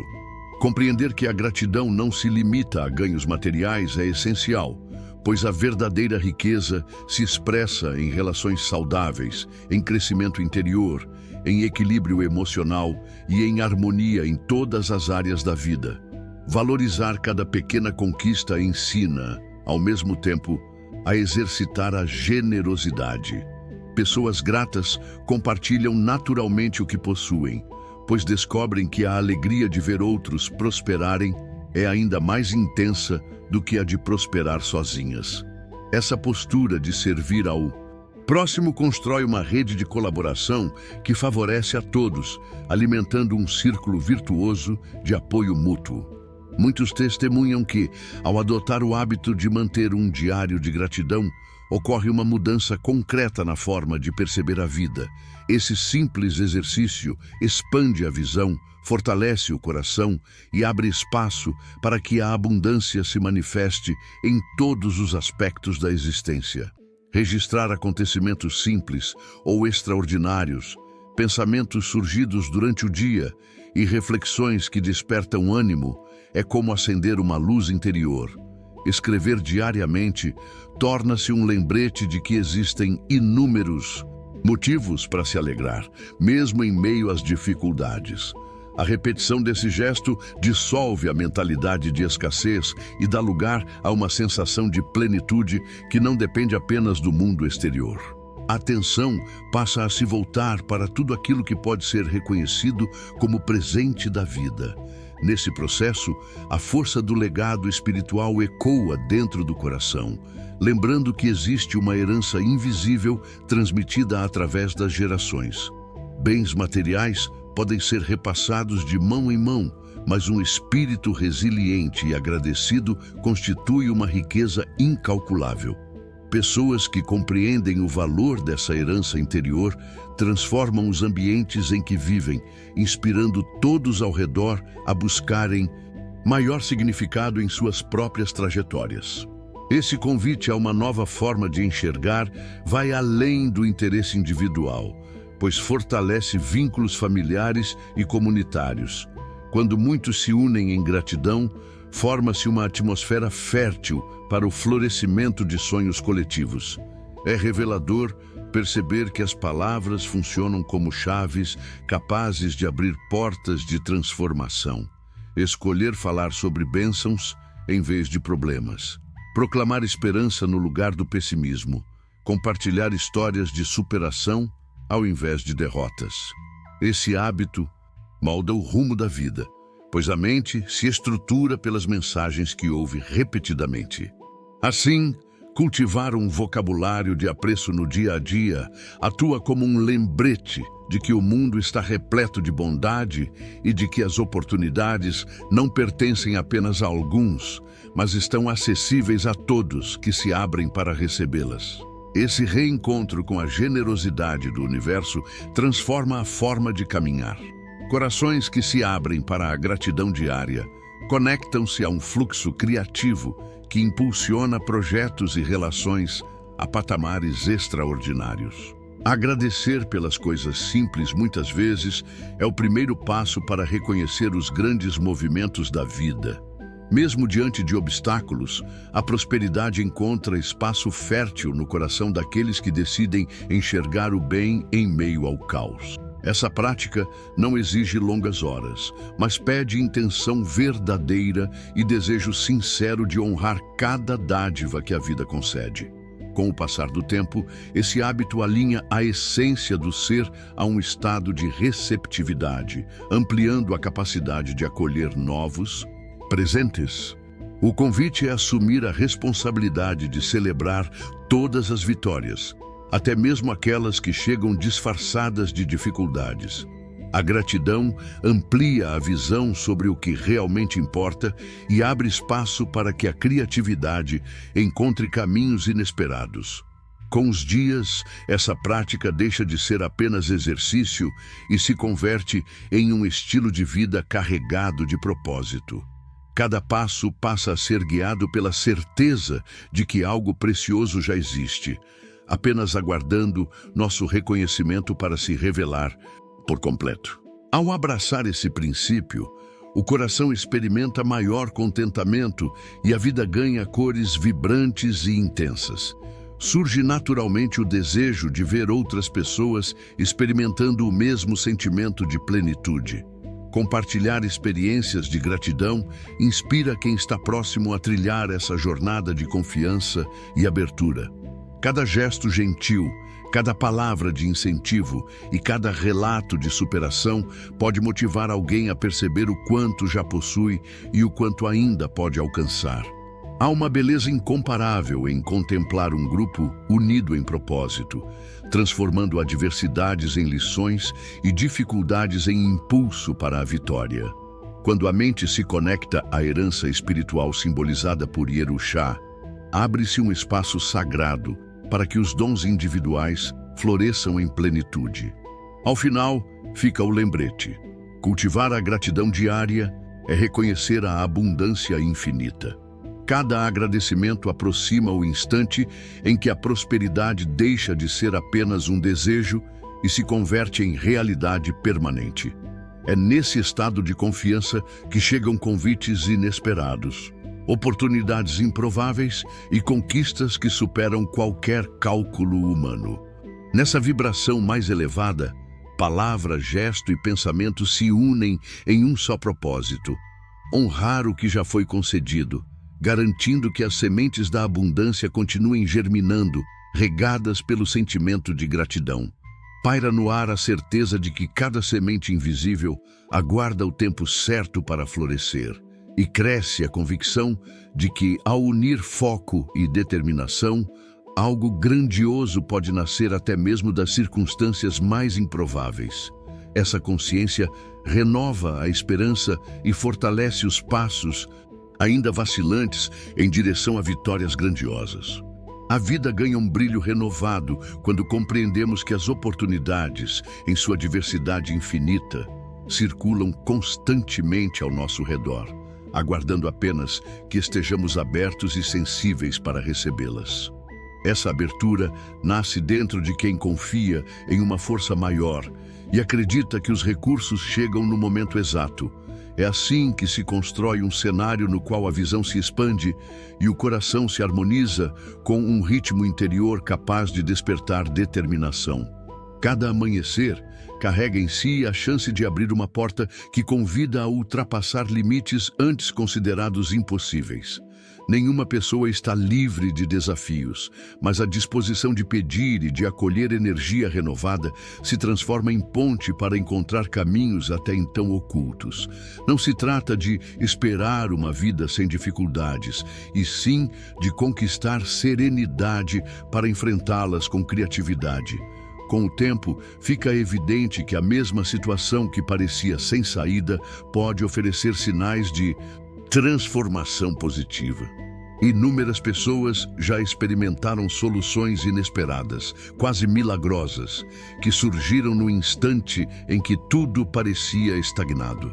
Compreender que a gratidão não se limita a ganhos materiais é essencial, pois a verdadeira riqueza se expressa em relações saudáveis, em crescimento interior em equilíbrio emocional e em harmonia em todas as áreas da vida. Valorizar cada pequena conquista ensina, ao mesmo tempo, a exercitar a generosidade. Pessoas gratas compartilham naturalmente o que possuem, pois descobrem que a alegria de ver outros prosperarem é ainda mais intensa do que a de prosperar sozinhas. Essa postura de servir ao próximo constrói uma rede de colaboração que favorece a todos, alimentando um círculo virtuoso de apoio mútuo. Muitos testemunham que, ao adotar o hábito de manter um diário de gratidão, ocorre uma mudança concreta na forma de perceber a vida. Esse simples exercício expande a visão, fortalece o coração e abre espaço para que a abundância se manifeste em todos os aspectos da existência. Registrar acontecimentos simples ou extraordinários, pensamentos surgidos durante o dia e reflexões que despertam ânimo é como acender uma luz interior. Escrever diariamente torna-se um lembrete de que existem inúmeros motivos para se alegrar, mesmo em meio às dificuldades. A repetição desse gesto dissolve a mentalidade de escassez e dá lugar a uma sensação de plenitude que não depende apenas do mundo exterior. A atenção passa a se voltar para tudo aquilo que pode ser reconhecido como presente da vida. Nesse processo, a força do legado espiritual ecoa dentro do coração, lembrando que existe uma herança invisível transmitida através das gerações. Bens materiais podem ser repassados de mão em mão, mas um espírito resiliente e agradecido constitui uma riqueza incalculável. Pessoas que compreendem o valor dessa herança interior transformam os ambientes em que vivem, inspirando todos ao redor a buscarem maior significado em suas próprias trajetórias. Esse convite a uma nova forma de enxergar vai além do interesse individual, pois fortalece vínculos familiares e comunitários. Quando muitos se unem em gratidão, forma-se uma atmosfera fértil para o florescimento de sonhos coletivos. É revelador perceber que as palavras funcionam como chaves capazes de abrir portas de transformação. Escolher falar sobre bênçãos em vez de problemas. Proclamar esperança no lugar do pessimismo. Compartilhar histórias de superação ao invés de derrotas. Esse hábito molda o rumo da vida, pois a mente se estrutura pelas mensagens que ouve repetidamente. Assim, cultivar um vocabulário de apreço no dia a dia atua como um lembrete de que o mundo está repleto de bondade e de que as oportunidades não pertencem apenas a alguns, mas estão acessíveis a todos que se abrem para recebê-las. Esse reencontro com a generosidade do universo transforma a forma de caminhar. Corações que se abrem para a gratidão diária conectam-se a um fluxo criativo que impulsiona projetos e relações a patamares extraordinários. Agradecer pelas coisas simples, muitas vezes, é o primeiro passo para reconhecer os grandes movimentos da vida. Mesmo diante de obstáculos, a prosperidade encontra espaço fértil no coração daqueles que decidem enxergar o bem em meio ao caos. Essa prática não exige longas horas, mas pede intenção verdadeira e desejo sincero de honrar cada dádiva que a vida concede. Com o passar do tempo, esse hábito alinha a essência do ser a um estado de receptividade, ampliando a capacidade de acolher novos presentes. O convite é assumir a responsabilidade de celebrar todas as vitórias, até mesmo aquelas que chegam disfarçadas de dificuldades. A gratidão amplia a visão sobre o que realmente importa e abre espaço para que a criatividade encontre caminhos inesperados. Com os dias, essa prática deixa de ser apenas exercício e se converte em um estilo de vida carregado de propósito. Cada passo passa a ser guiado pela certeza de que algo precioso já existe, apenas aguardando nosso reconhecimento para se revelar por completo. Ao abraçar esse princípio, o coração experimenta maior contentamento e a vida ganha cores vibrantes e intensas. surge naturalmente o desejo de ver outras pessoas experimentando o mesmo sentimento de plenitude. Compartilhar experiências de gratidão inspira quem está próximo a trilhar essa jornada de confiança e abertura. Cada gesto gentil, cada palavra de incentivo e cada relato de superação pode motivar alguém a perceber o quanto já possui e o quanto ainda pode alcançar. Há uma beleza incomparável em contemplar um grupo unido em propósito, transformando adversidades em lições e dificuldades em impulso para a vitória. Quando a mente se conecta à herança espiritual simbolizada por Yerushá, abre-se um espaço sagrado para que os dons individuais floresçam em plenitude. Ao final, fica o lembrete: cultivar a gratidão diária é reconhecer a abundância infinita. Cada agradecimento aproxima o instante em que a prosperidade deixa de ser apenas um desejo e se converte em realidade permanente. É nesse estado de confiança que chegam convites inesperados, oportunidades improváveis e conquistas que superam qualquer cálculo humano. Nessa vibração mais elevada, palavra, gesto e pensamento se unem em um só propósito: honrar o que já foi concedido, garantindo que as sementes da abundância continuem germinando, regadas pelo sentimento de gratidão. Paira no ar a certeza de que cada semente invisível aguarda o tempo certo para florescer, e cresce a convicção de que, ao unir foco e determinação, algo grandioso pode nascer até mesmo das circunstâncias mais improváveis. Essa consciência renova a esperança e fortalece os passos, ainda vacilantes, em direção a vitórias grandiosas. A vida ganha um brilho renovado quando compreendemos que as oportunidades, em sua diversidade infinita, circulam constantemente ao nosso redor, aguardando apenas que estejamos abertos e sensíveis para recebê-las. Essa abertura nasce dentro de quem confia em uma força maior e acredita que os recursos chegam no momento exato. É assim que se constrói um cenário no qual a visão se expande e o coração se harmoniza com um ritmo interior capaz de despertar determinação. Cada amanhecer carrega em si a chance de abrir uma porta que convida a ultrapassar limites antes considerados impossíveis. Nenhuma pessoa está livre de desafios, mas a disposição de pedir e de acolher energia renovada se transforma em ponte para encontrar caminhos até então ocultos. Não se trata de esperar uma vida sem dificuldades, e sim de conquistar serenidade para enfrentá-las com criatividade. Com o tempo, fica evidente que a mesma situação que parecia sem saída pode oferecer sinais de transformação positiva. Inúmeras pessoas já experimentaram soluções inesperadas, quase milagrosas, que surgiram no instante em que tudo parecia estagnado.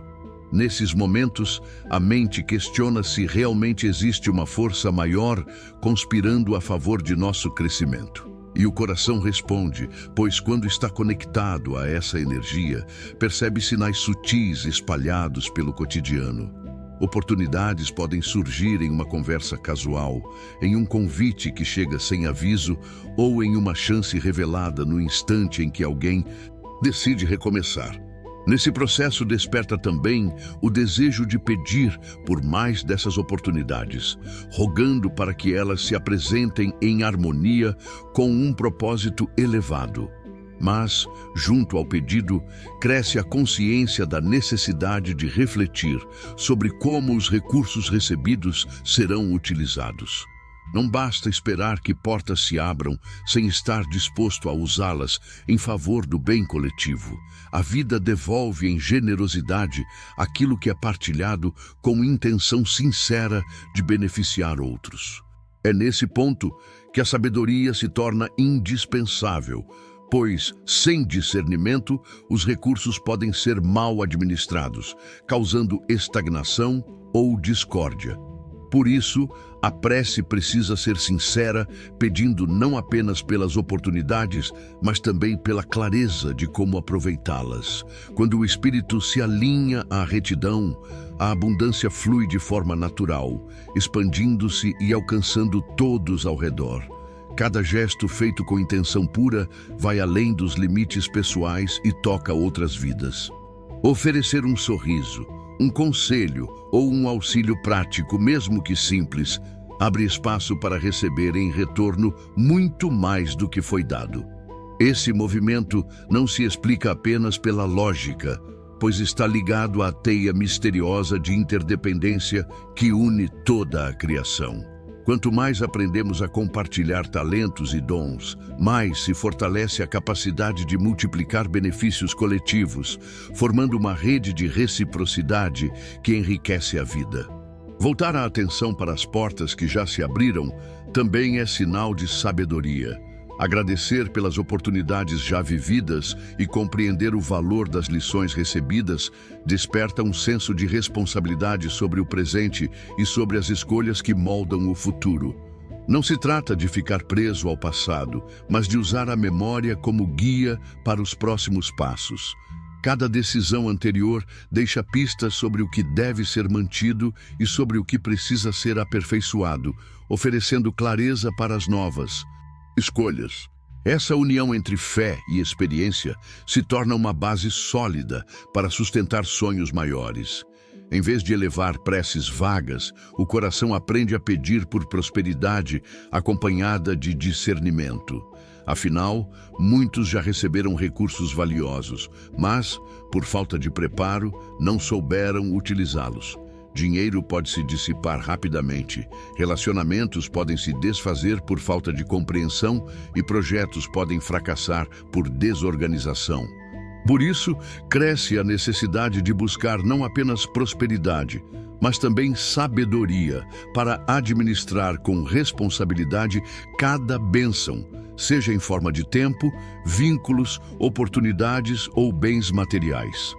Nesses momentos, a mente questiona se realmente existe uma força maior conspirando a favor de nosso crescimento. E o coração responde, pois quando está conectado a essa energia, percebe sinais sutis espalhados pelo cotidiano. Oportunidades podem surgir em uma conversa casual, em um convite que chega sem aviso ou em uma chance revelada no instante em que alguém decide recomeçar. Nesse processo desperta também o desejo de pedir por mais dessas oportunidades, rogando para que elas se apresentem em harmonia com um propósito elevado. Mas, junto ao pedido, cresce a consciência da necessidade de refletir sobre como os recursos recebidos serão utilizados. Não basta esperar que portas se abram sem estar disposto a usá-las em favor do bem coletivo. A vida devolve em generosidade aquilo que é partilhado com intenção sincera de beneficiar outros. É nesse ponto que a sabedoria se torna indispensável, pois, sem discernimento, os recursos podem ser mal administrados, causando estagnação ou discórdia. Por isso, a prece precisa ser sincera, pedindo não apenas pelas oportunidades, mas também pela clareza de como aproveitá-las. Quando o espírito se alinha à retidão, a abundância flui de forma natural, expandindo-se e alcançando todos ao redor. Cada gesto feito com intenção pura vai além dos limites pessoais e toca outras vidas. Oferecer um sorriso, um conselho ou um auxílio prático, mesmo que simples, abre espaço para receber em retorno muito mais do que foi dado. Esse movimento não se explica apenas pela lógica, pois está ligado à teia misteriosa de interdependência que une toda a criação. Quanto mais aprendemos a compartilhar talentos e dons, mais se fortalece a capacidade de multiplicar benefícios coletivos, formando uma rede de reciprocidade que enriquece a vida. Voltar a atenção para as portas que já se abriram também é sinal de sabedoria. Agradecer pelas oportunidades já vividas e compreender o valor das lições recebidas desperta um senso de responsabilidade sobre o presente e sobre as escolhas que moldam o futuro. Não se trata de ficar preso ao passado, mas de usar a memória como guia para os próximos passos. Cada decisão anterior deixa pistas sobre o que deve ser mantido e sobre o que precisa ser aperfeiçoado, oferecendo clareza para as novas escolhas. Essa união entre fé e experiência se torna uma base sólida para sustentar sonhos maiores. Em vez de elevar preces vagas, o coração aprende a pedir por prosperidade acompanhada de discernimento. Afinal, muitos já receberam recursos valiosos, mas, por falta de preparo, não souberam utilizá-los. Dinheiro pode se dissipar rapidamente, relacionamentos podem se desfazer por falta de compreensão e projetos podem fracassar por desorganização. Por isso, cresce a necessidade de buscar não apenas prosperidade, mas também sabedoria para administrar com responsabilidade cada bênção, seja em forma de tempo, vínculos, oportunidades ou bens materiais.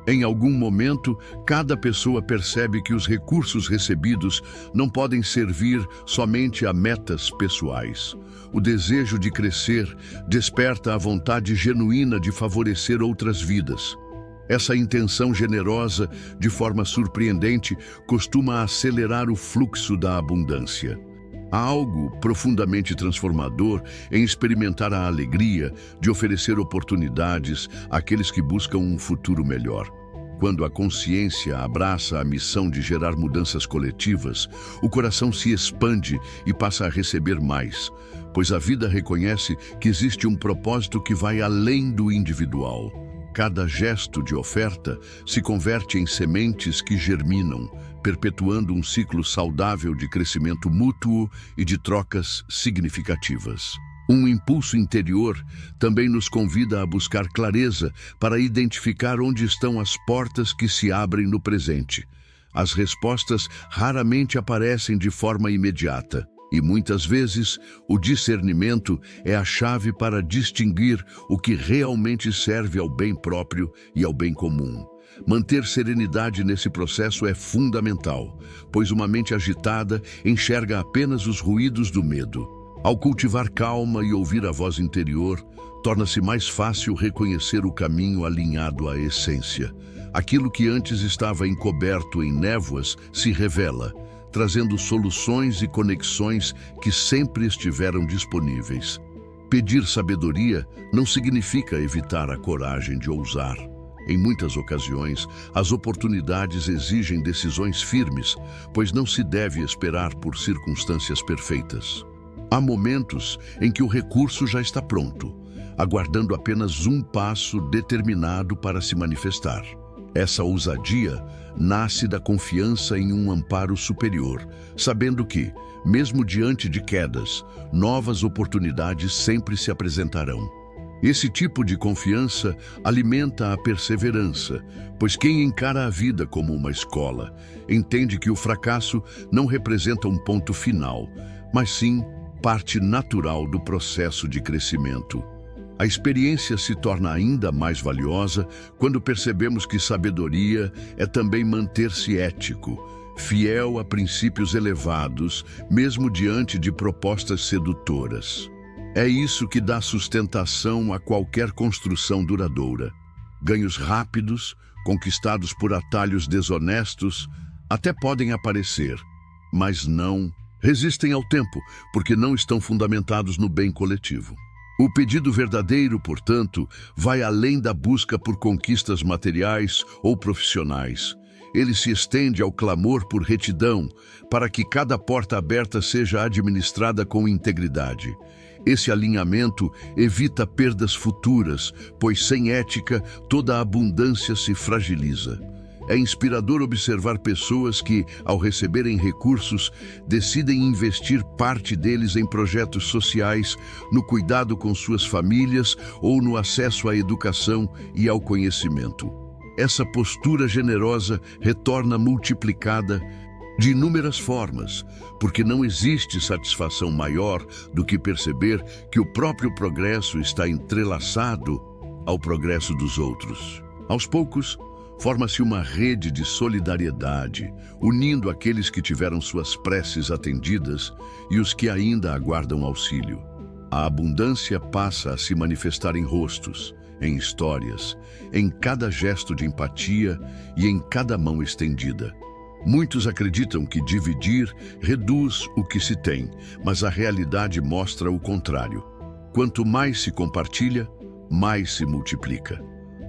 Em algum momento, cada pessoa percebe que os recursos recebidos não podem servir somente a metas pessoais. O desejo de crescer desperta a vontade genuína de favorecer outras vidas. Essa intenção generosa, de forma surpreendente, costuma acelerar o fluxo da abundância. Há algo profundamente transformador em experimentar a alegria de oferecer oportunidades àqueles que buscam um futuro melhor. Quando a consciência abraça a missão de gerar mudanças coletivas, o coração se expande e passa a receber mais, pois a vida reconhece que existe um propósito que vai além do individual. Cada gesto de oferta se converte em sementes que germinam, perpetuando um ciclo saudável de crescimento mútuo e de trocas significativas. Um impulso interior também nos convida a buscar clareza para identificar onde estão as portas que se abrem no presente. As respostas raramente aparecem de forma imediata, e muitas vezes o discernimento é a chave para distinguir o que realmente serve ao bem próprio e ao bem comum. Manter serenidade nesse processo é fundamental, pois uma mente agitada enxerga apenas os ruídos do medo. Ao cultivar calma e ouvir a voz interior, torna-se mais fácil reconhecer o caminho alinhado à essência. Aquilo que antes estava encoberto em névoas se revela, trazendo soluções e conexões que sempre estiveram disponíveis. Pedir sabedoria não significa evitar a coragem de ousar. Em muitas ocasiões, as oportunidades exigem decisões firmes, pois não se deve esperar por circunstâncias perfeitas. Há momentos em que o recurso já está pronto, aguardando apenas um passo determinado para se manifestar. Essa ousadia nasce da confiança em um amparo superior, sabendo que, mesmo diante de quedas, novas oportunidades sempre se apresentarão. Esse tipo de confiança alimenta a perseverança, pois quem encara a vida como uma escola entende que o fracasso não representa um ponto final, mas sim parte natural do processo de crescimento. A experiência se torna ainda mais valiosa quando percebemos que sabedoria é também manter-se ético, fiel a princípios elevados, mesmo diante de propostas sedutoras. É isso que dá sustentação a qualquer construção duradoura. Ganhos rápidos, conquistados por atalhos desonestos, até podem aparecer, mas não Resistem ao tempo, porque não estão fundamentados no bem coletivo. O pedido verdadeiro, portanto, vai além da busca por conquistas materiais ou profissionais. Ele se estende ao clamor por retidão, para que cada porta aberta seja administrada com integridade. Esse alinhamento evita perdas futuras, pois sem ética toda a abundância se fragiliza. É inspirador observar pessoas que, ao receberem recursos, decidem investir parte deles em projetos sociais, no cuidado com suas famílias ou no acesso à educação e ao conhecimento. Essa postura generosa retorna multiplicada de inúmeras formas, porque não existe satisfação maior do que perceber que o próprio progresso está entrelaçado ao progresso dos outros. Aos poucos, forma-se uma rede de solidariedade, unindo aqueles que tiveram suas preces atendidas e os que ainda aguardam auxílio. A abundância passa a se manifestar em rostos, em histórias, em cada gesto de empatia e em cada mão estendida. Muitos acreditam que dividir reduz o que se tem, mas a realidade mostra o contrário. Quanto mais se compartilha, mais se multiplica.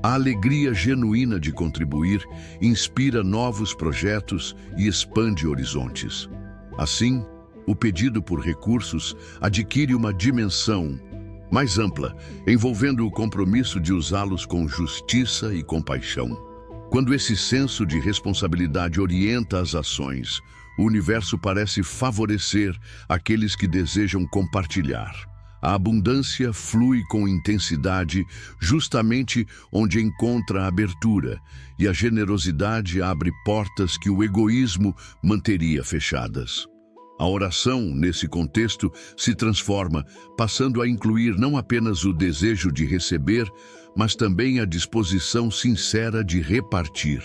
A alegria genuína de contribuir inspira novos projetos e expande horizontes. Assim, o pedido por recursos adquire uma dimensão mais ampla, envolvendo o compromisso de usá-los com justiça e compaixão. Quando esse senso de responsabilidade orienta as ações, o universo parece favorecer aqueles que desejam compartilhar. A abundância flui com intensidade justamente onde encontra abertura, e a generosidade abre portas que o egoísmo manteria fechadas. A oração, nesse contexto, se transforma, passando a incluir não apenas o desejo de receber, mas também a disposição sincera de repartir.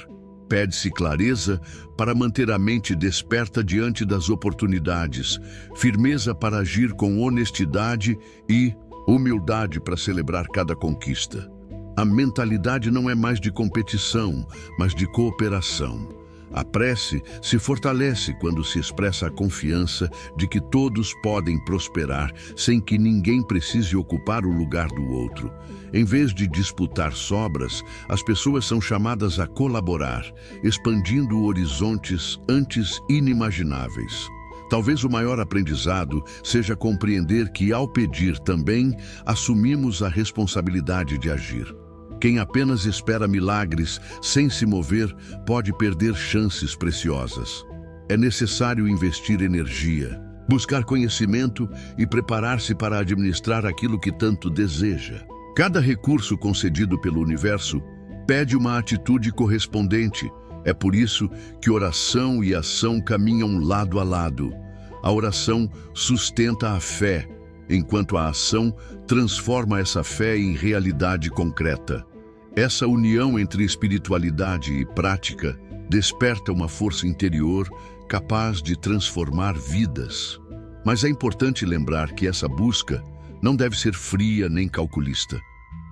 Pede-se clareza para manter a mente desperta diante das oportunidades, firmeza para agir com honestidade e humildade para celebrar cada conquista. A mentalidade não é mais de competição, mas de cooperação. A prece se fortalece quando se expressa a confiança de que todos podem prosperar sem que ninguém precise ocupar o lugar do outro. Em vez de disputar sobras, as pessoas são chamadas a colaborar, expandindo horizontes antes inimagináveis. Talvez o maior aprendizado seja compreender que, ao pedir também, assumimos a responsabilidade de agir. Quem apenas espera milagres sem se mover pode perder chances preciosas. É necessário investir energia, buscar conhecimento e preparar-se para administrar aquilo que tanto deseja. Cada recurso concedido pelo universo pede uma atitude correspondente. É por isso que oração e ação caminham lado a lado. A oração sustenta a fé, enquanto a ação transforma essa fé em realidade concreta. Essa união entre espiritualidade e prática desperta uma força interior capaz de transformar vidas. Mas é importante lembrar que essa busca não deve ser fria nem calculista.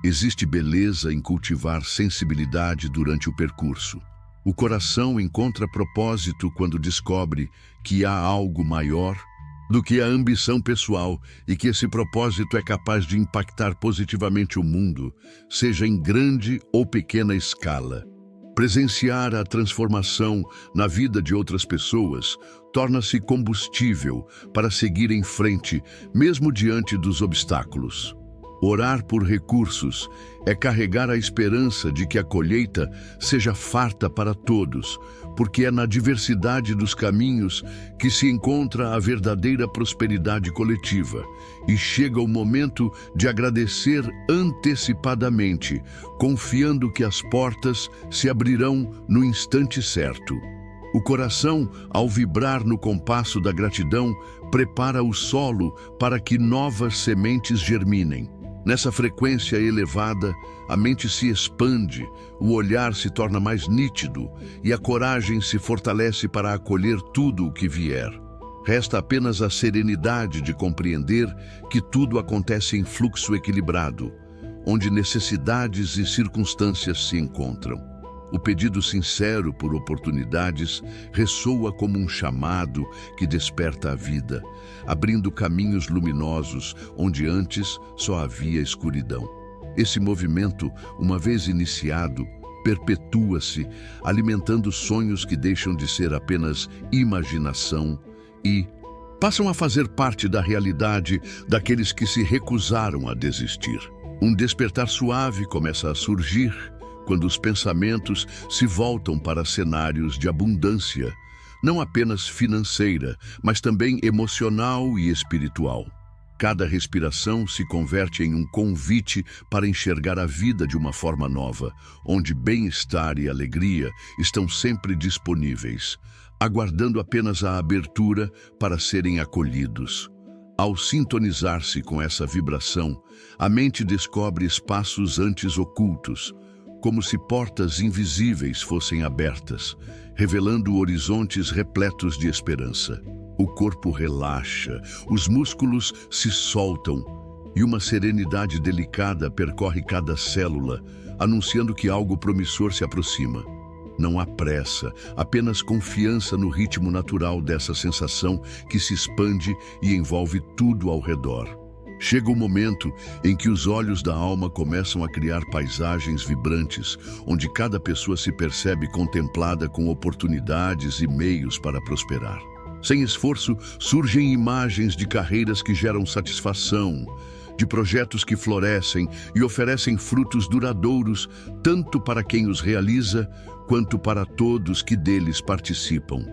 Existe beleza em cultivar sensibilidade durante o percurso. O coração encontra propósito quando descobre que há algo maior do que a ambição pessoal e que esse propósito é capaz de impactar positivamente o mundo, seja em grande ou pequena escala. Presenciar a transformação na vida de outras pessoas torna-se combustível para seguir em frente, mesmo diante dos obstáculos. Orar por recursos é carregar a esperança de que a colheita seja farta para todos, porque é na diversidade dos caminhos que se encontra a verdadeira prosperidade coletiva, e chega o momento de agradecer antecipadamente, confiando que as portas se abrirão no instante certo. O coração, ao vibrar no compasso da gratidão, prepara o solo para que novas sementes germinem. Nessa frequência elevada, a mente se expande, o olhar se torna mais nítido e a coragem se fortalece para acolher tudo o que vier. Resta apenas a serenidade de compreender que tudo acontece em fluxo equilibrado, onde necessidades e circunstâncias se encontram. O pedido sincero por oportunidades ressoa como um chamado que desperta a vida, abrindo caminhos luminosos onde antes só havia escuridão. Esse movimento, uma vez iniciado, perpetua-se, alimentando sonhos que deixam de ser apenas imaginação e passam a fazer parte da realidade daqueles que se recusaram a desistir. Um despertar suave começa a surgir quando os pensamentos se voltam para cenários de abundância, não apenas financeira, mas também emocional e espiritual. Cada respiração se converte em um convite para enxergar a vida de uma forma nova, onde bem-estar e alegria estão sempre disponíveis, aguardando apenas a abertura para serem acolhidos. Ao sintonizar-se com essa vibração, a mente descobre espaços antes ocultos, como se portas invisíveis fossem abertas, revelando horizontes repletos de esperança. O corpo relaxa, os músculos se soltam e uma serenidade delicada percorre cada célula, anunciando que algo promissor se aproxima. Não há pressa, apenas confiança no ritmo natural dessa sensação que se expande e envolve tudo ao redor. Chega o momento em que os olhos da alma começam a criar paisagens vibrantes, onde cada pessoa se percebe contemplada com oportunidades e meios para prosperar. Sem esforço, surgem imagens de carreiras que geram satisfação, de projetos que florescem e oferecem frutos duradouros, tanto para quem os realiza, quanto para todos que deles participam.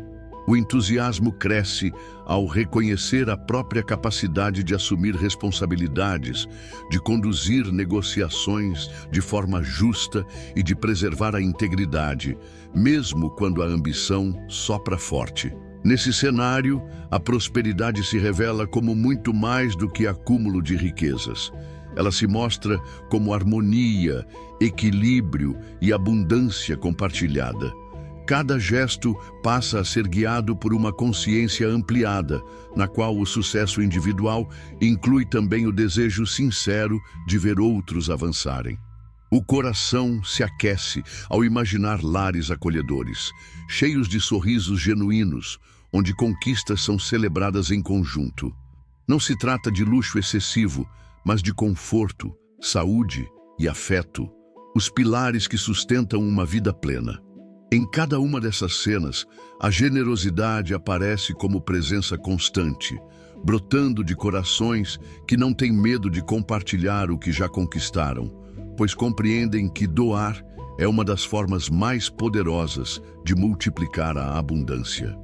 O entusiasmo cresce ao reconhecer a própria capacidade de assumir responsabilidades, de conduzir negociações de forma justa e de preservar a integridade, mesmo quando a ambição sopra forte. Nesse cenário, a prosperidade se revela como muito mais do que acúmulo de riquezas. Ela se mostra como harmonia, equilíbrio e abundância compartilhada. Cada gesto passa a ser guiado por uma consciência ampliada, na qual o sucesso individual inclui também o desejo sincero de ver outros avançarem. O coração se aquece ao imaginar lares acolhedores, cheios de sorrisos genuínos, onde conquistas são celebradas em conjunto. Não se trata de luxo excessivo, mas de conforto, saúde e afeto, os pilares que sustentam uma vida plena. Em cada uma dessas cenas, a generosidade aparece como presença constante, brotando de corações que não têm medo de compartilhar o que já conquistaram, pois compreendem que doar é uma das formas mais poderosas de multiplicar a abundância.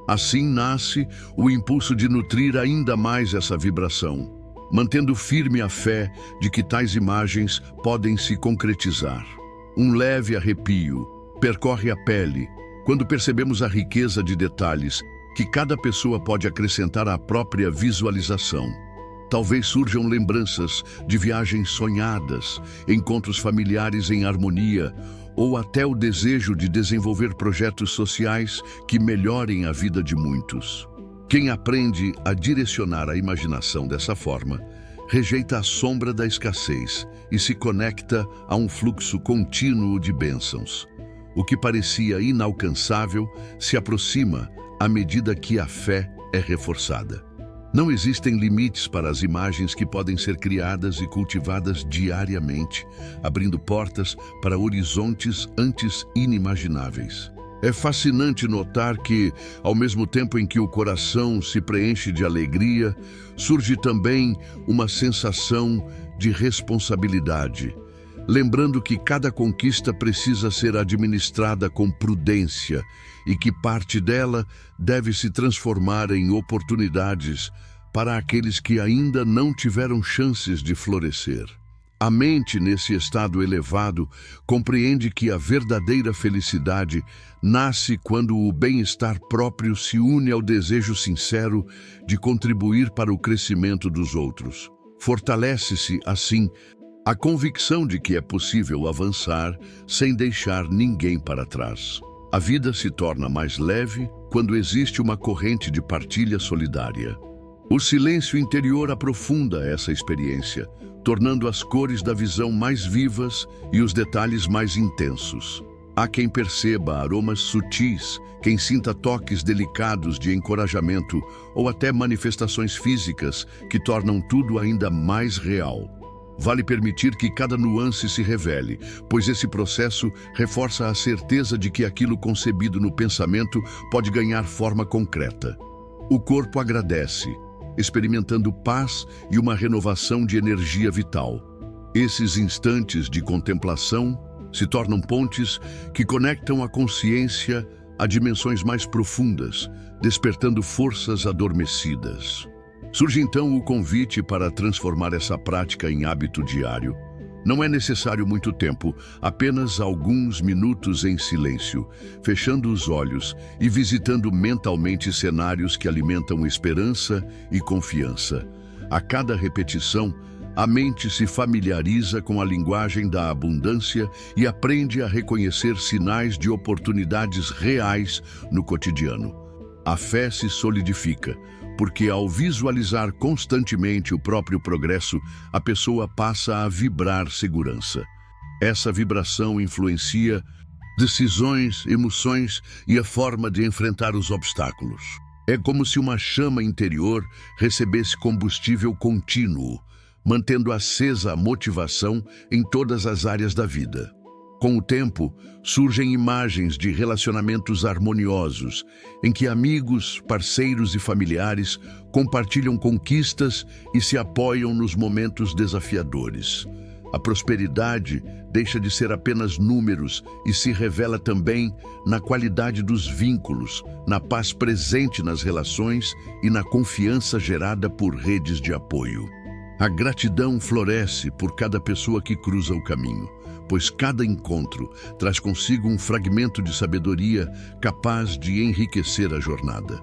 Assim nasce o impulso de nutrir ainda mais essa vibração, mantendo firme a fé de que tais imagens podem se concretizar. Um leve arrepio percorre a pele quando percebemos a riqueza de detalhes que cada pessoa pode acrescentar à própria visualização. Talvez surjam lembranças de viagens sonhadas, encontros familiares em harmonia, ou até o desejo de desenvolver projetos sociais que melhorem a vida de muitos. Quem aprende a direcionar a imaginação dessa forma, rejeita a sombra da escassez e se conecta a um fluxo contínuo de bênçãos. O que parecia inalcançável se aproxima à medida que a fé é reforçada. Não existem limites para as imagens que podem ser criadas e cultivadas diariamente, abrindo portas para horizontes antes inimagináveis. É fascinante notar que, ao mesmo tempo em que o coração se preenche de alegria, surge também uma sensação de responsabilidade, lembrando que cada conquista precisa ser administrada com prudência e que parte dela deve se transformar em oportunidades para aqueles que ainda não tiveram chances de florescer. A mente, nesse estado elevado, compreende que a verdadeira felicidade nasce quando o bem-estar próprio se une ao desejo sincero de contribuir para o crescimento dos outros. Fortalece-se, assim, a convicção de que é possível avançar sem deixar ninguém para trás. A vida se torna mais leve quando existe uma corrente de partilha solidária. O silêncio interior aprofunda essa experiência, tornando as cores da visão mais vivas e os detalhes mais intensos. Há quem perceba aromas sutis, quem sinta toques delicados de encorajamento ou até manifestações físicas que tornam tudo ainda mais real. Vale permitir que cada nuance se revele, pois esse processo reforça a certeza de que aquilo concebido no pensamento pode ganhar forma concreta. O corpo agradece, experimentando paz e uma renovação de energia vital. Esses instantes de contemplação se tornam pontes que conectam a consciência a dimensões mais profundas, despertando forças adormecidas. Surge então o convite para transformar essa prática em hábito diário. Não é necessário muito tempo, apenas alguns minutos em silêncio, fechando os olhos e visitando mentalmente cenários que alimentam esperança e confiança. A cada repetição, a mente se familiariza com a linguagem da abundância e aprende a reconhecer sinais de oportunidades reais no cotidiano. A fé se solidifica, porque ao visualizar constantemente o próprio progresso, a pessoa passa a vibrar segurança. Essa vibração influencia decisões, emoções e a forma de enfrentar os obstáculos. É como se uma chama interior recebesse combustível contínuo, mantendo acesa a motivação em todas as áreas da vida. Com o tempo, surgem imagens de relacionamentos harmoniosos, em que amigos, parceiros e familiares compartilham conquistas e se apoiam nos momentos desafiadores. A prosperidade deixa de ser apenas números e se revela também na qualidade dos vínculos, na paz presente nas relações e na confiança gerada por redes de apoio. A gratidão floresce por cada pessoa que cruza o caminho, pois cada encontro traz consigo um fragmento de sabedoria capaz de enriquecer a jornada.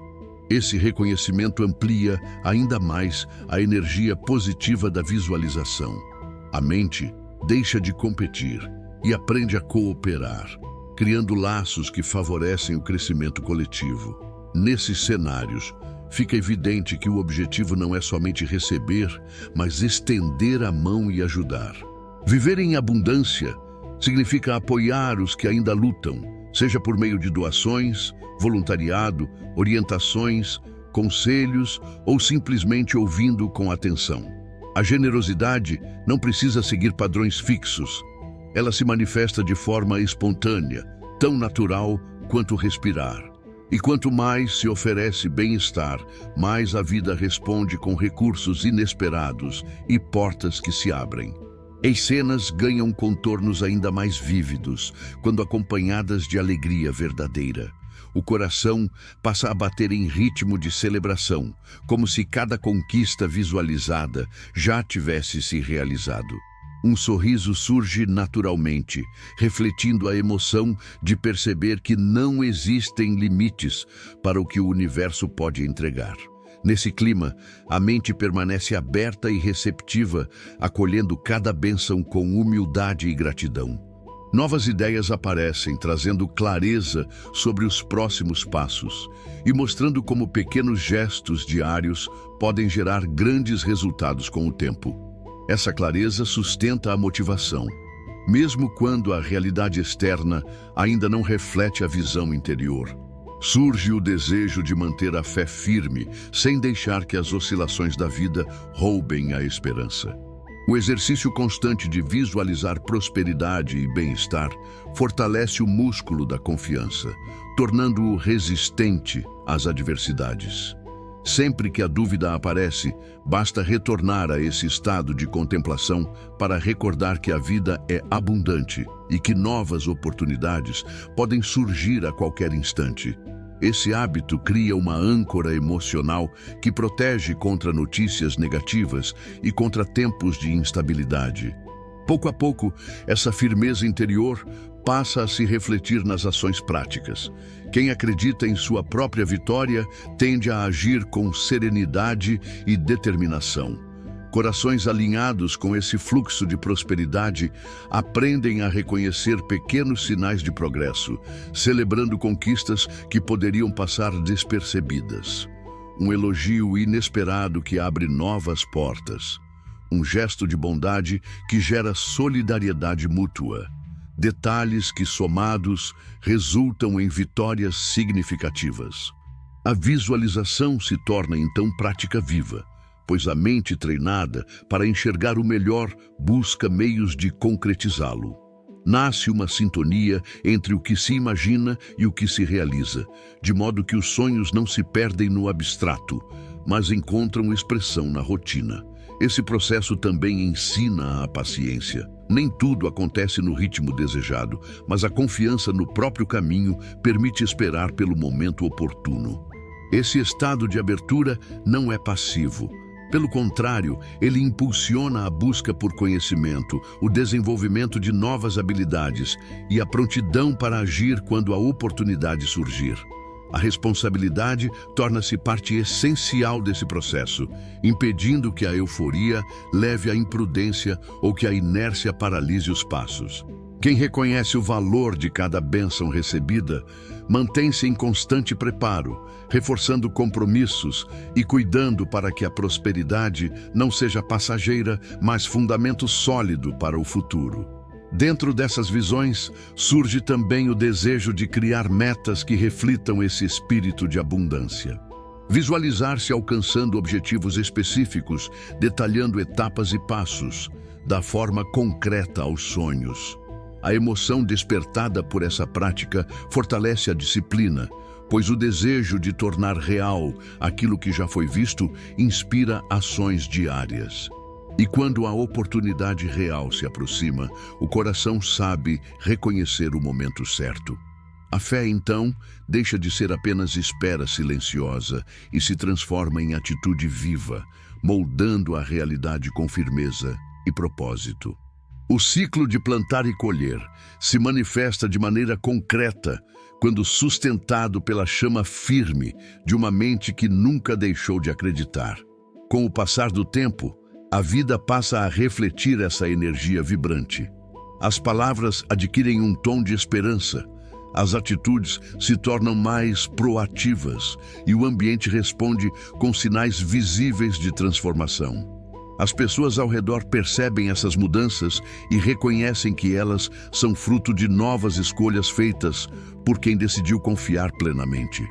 Esse reconhecimento amplia ainda mais a energia positiva da visualização. A mente deixa de competir e aprende a cooperar, criando laços que favorecem o crescimento coletivo. Nesses cenários, fica evidente que o objetivo não é somente receber, mas estender a mão e ajudar. Viver em abundância significa apoiar os que ainda lutam, seja por meio de doações, voluntariado, orientações, conselhos ou simplesmente ouvindo com atenção. A generosidade não precisa seguir padrões fixos. Ela se manifesta de forma espontânea, tão natural quanto respirar. E quanto mais se oferece bem-estar, mais a vida responde com recursos inesperados e portas que se abrem. As cenas ganham contornos ainda mais vívidos quando acompanhadas de alegria verdadeira. O coração passa a bater em ritmo de celebração, como se cada conquista visualizada já tivesse se realizado. Um sorriso surge naturalmente, refletindo a emoção de perceber que não existem limites para o que o universo pode entregar. Nesse clima, a mente permanece aberta e receptiva, acolhendo cada bênção com humildade e gratidão. Novas ideias aparecem, trazendo clareza sobre os próximos passos e mostrando como pequenos gestos diários podem gerar grandes resultados com o tempo. Essa clareza sustenta a motivação, mesmo quando a realidade externa ainda não reflete a visão interior. Surge o desejo de manter a fé firme, sem deixar que as oscilações da vida roubem a esperança. O exercício constante de visualizar prosperidade e bem-estar fortalece o músculo da confiança, tornando-o resistente às adversidades. Sempre que a dúvida aparece, basta retornar a esse estado de contemplação para recordar que a vida é abundante e que novas oportunidades podem surgir a qualquer instante. Esse hábito cria uma âncora emocional que protege contra notícias negativas e contra tempos de instabilidade. Pouco a pouco, essa firmeza interior passa a se refletir nas ações práticas. Quem acredita em sua própria vitória tende a agir com serenidade e determinação. Corações alinhados com esse fluxo de prosperidade aprendem a reconhecer pequenos sinais de progresso, celebrando conquistas que poderiam passar despercebidas. Um elogio inesperado que abre novas portas. Um gesto de bondade que gera solidariedade mútua. detalhes que, somados, resultam em vitórias significativas. A visualização se torna então prática viva, pois a mente treinada para enxergar o melhor busca meios de concretizá-lo. Nasce uma sintonia entre o que se imagina e o que se realiza, de modo que os sonhos não se perdem no abstrato, mas encontram expressão na rotina. Esse processo também ensina a paciência. Nem tudo acontece no ritmo desejado, mas a confiança no próprio caminho permite esperar pelo momento oportuno. Esse estado de abertura não é passivo. Pelo contrário, ele impulsiona a busca por conhecimento, o desenvolvimento de novas habilidades e a prontidão para agir quando a oportunidade surgir. A responsabilidade torna-se parte essencial desse processo, impedindo que a euforia leve à imprudência ou que a inércia paralise os passos. Quem reconhece o valor de cada bênção recebida, mantém-se em constante preparo, reforçando compromissos e cuidando para que a prosperidade não seja passageira, mas fundamento sólido para o futuro. Dentro dessas visões, surge também o desejo de criar metas que reflitam esse espírito de abundância. Visualizar-se alcançando objetivos específicos, detalhando etapas e passos, dá forma concreta aos sonhos. A emoção despertada por essa prática fortalece a disciplina, pois o desejo de tornar real aquilo que já foi visto inspira ações diárias. E quando a oportunidade real se aproxima, o coração sabe reconhecer o momento certo. A fé, então, deixa de ser apenas espera silenciosa e se transforma em atitude viva, moldando a realidade com firmeza e propósito. O ciclo de plantar e colher se manifesta de maneira concreta quando sustentado pela chama firme de uma mente que nunca deixou de acreditar. Com o passar do tempo, a vida passa a refletir essa energia vibrante. As palavras adquirem um tom de esperança, as atitudes se tornam mais proativas e o ambiente responde com sinais visíveis de transformação. As pessoas ao redor percebem essas mudanças e reconhecem que elas são fruto de novas escolhas feitas por quem decidiu confiar plenamente.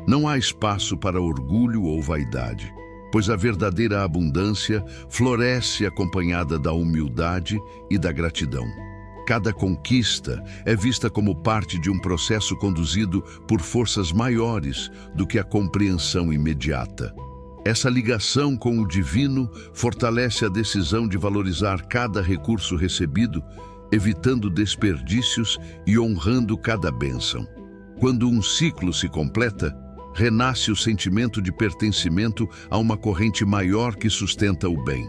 Não há espaço para orgulho ou vaidade, pois a verdadeira abundância floresce acompanhada da humildade e da gratidão. Cada conquista é vista como parte de um processo conduzido por forças maiores do que a compreensão imediata. Essa ligação com o divino fortalece a decisão de valorizar cada recurso recebido, evitando desperdícios e honrando cada bênção. Quando um ciclo se completa, renasce o sentimento de pertencimento a uma corrente maior que sustenta o bem.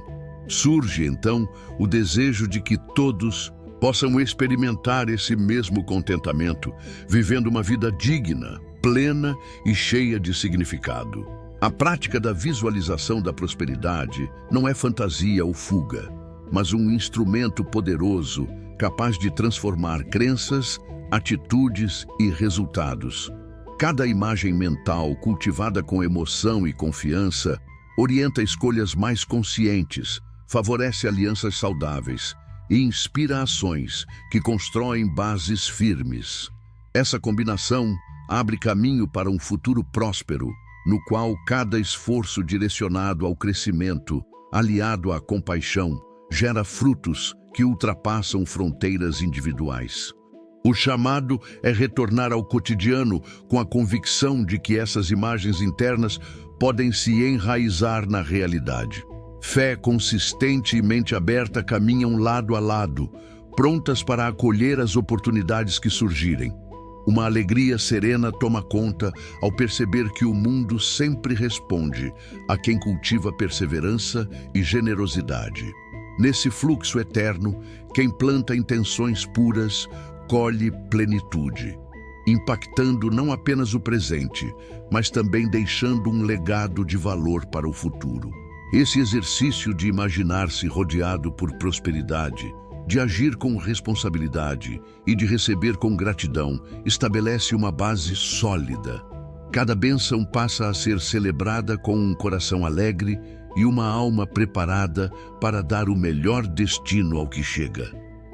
Surge, então, o desejo de que todos possam experimentar esse mesmo contentamento, vivendo uma vida digna, plena e cheia de significado. A prática da visualização da prosperidade não é fantasia ou fuga, mas um instrumento poderoso capaz de transformar crenças, atitudes e resultados. Cada imagem mental cultivada com emoção e confiança orienta escolhas mais conscientes, favorece alianças saudáveis e inspira ações que constroem bases firmes. Essa combinação abre caminho para um futuro próspero, no qual cada esforço direcionado ao crescimento, aliado à compaixão, gera frutos que ultrapassam fronteiras individuais. O chamado é retornar ao cotidiano com a convicção de que essas imagens internas podem se enraizar na realidade. Fé consistente e mente aberta caminham lado a lado, prontas para acolher as oportunidades que surgirem. Uma alegria serena toma conta ao perceber que o mundo sempre responde a quem cultiva perseverança e generosidade. Nesse fluxo eterno, quem planta intenções puras, colhe plenitude, impactando não apenas o presente, mas também deixando um legado de valor para o futuro. Esse exercício de imaginar-se rodeado por prosperidade, de agir com responsabilidade e de receber com gratidão, estabelece uma base sólida. Cada bênção passa a ser celebrada com um coração alegre e uma alma preparada para dar o melhor destino ao que chega.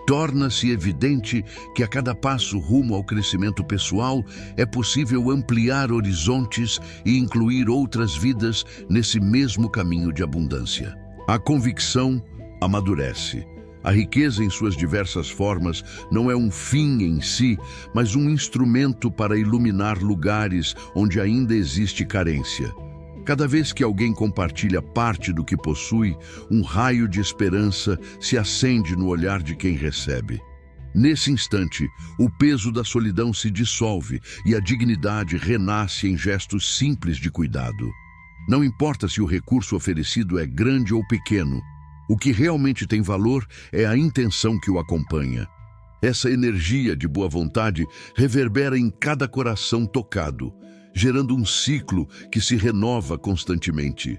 torna-se evidente que a cada passo rumo ao crescimento pessoal é possível ampliar horizontes e incluir outras vidas nesse mesmo caminho de abundância. A convicção amadurece. A riqueza em suas diversas formas não é um fim em si, mas um instrumento para iluminar lugares onde ainda existe carência. Cada vez que alguém compartilha parte do que possui, um raio de esperança se acende no olhar de quem recebe. Nesse instante, o peso da solidão se dissolve e a dignidade renasce em gestos simples de cuidado. Não importa se o recurso oferecido é grande ou pequeno, o que realmente tem valor é a intenção que o acompanha. Essa energia de boa vontade reverbera em cada coração tocado, gerando um ciclo que se renova constantemente.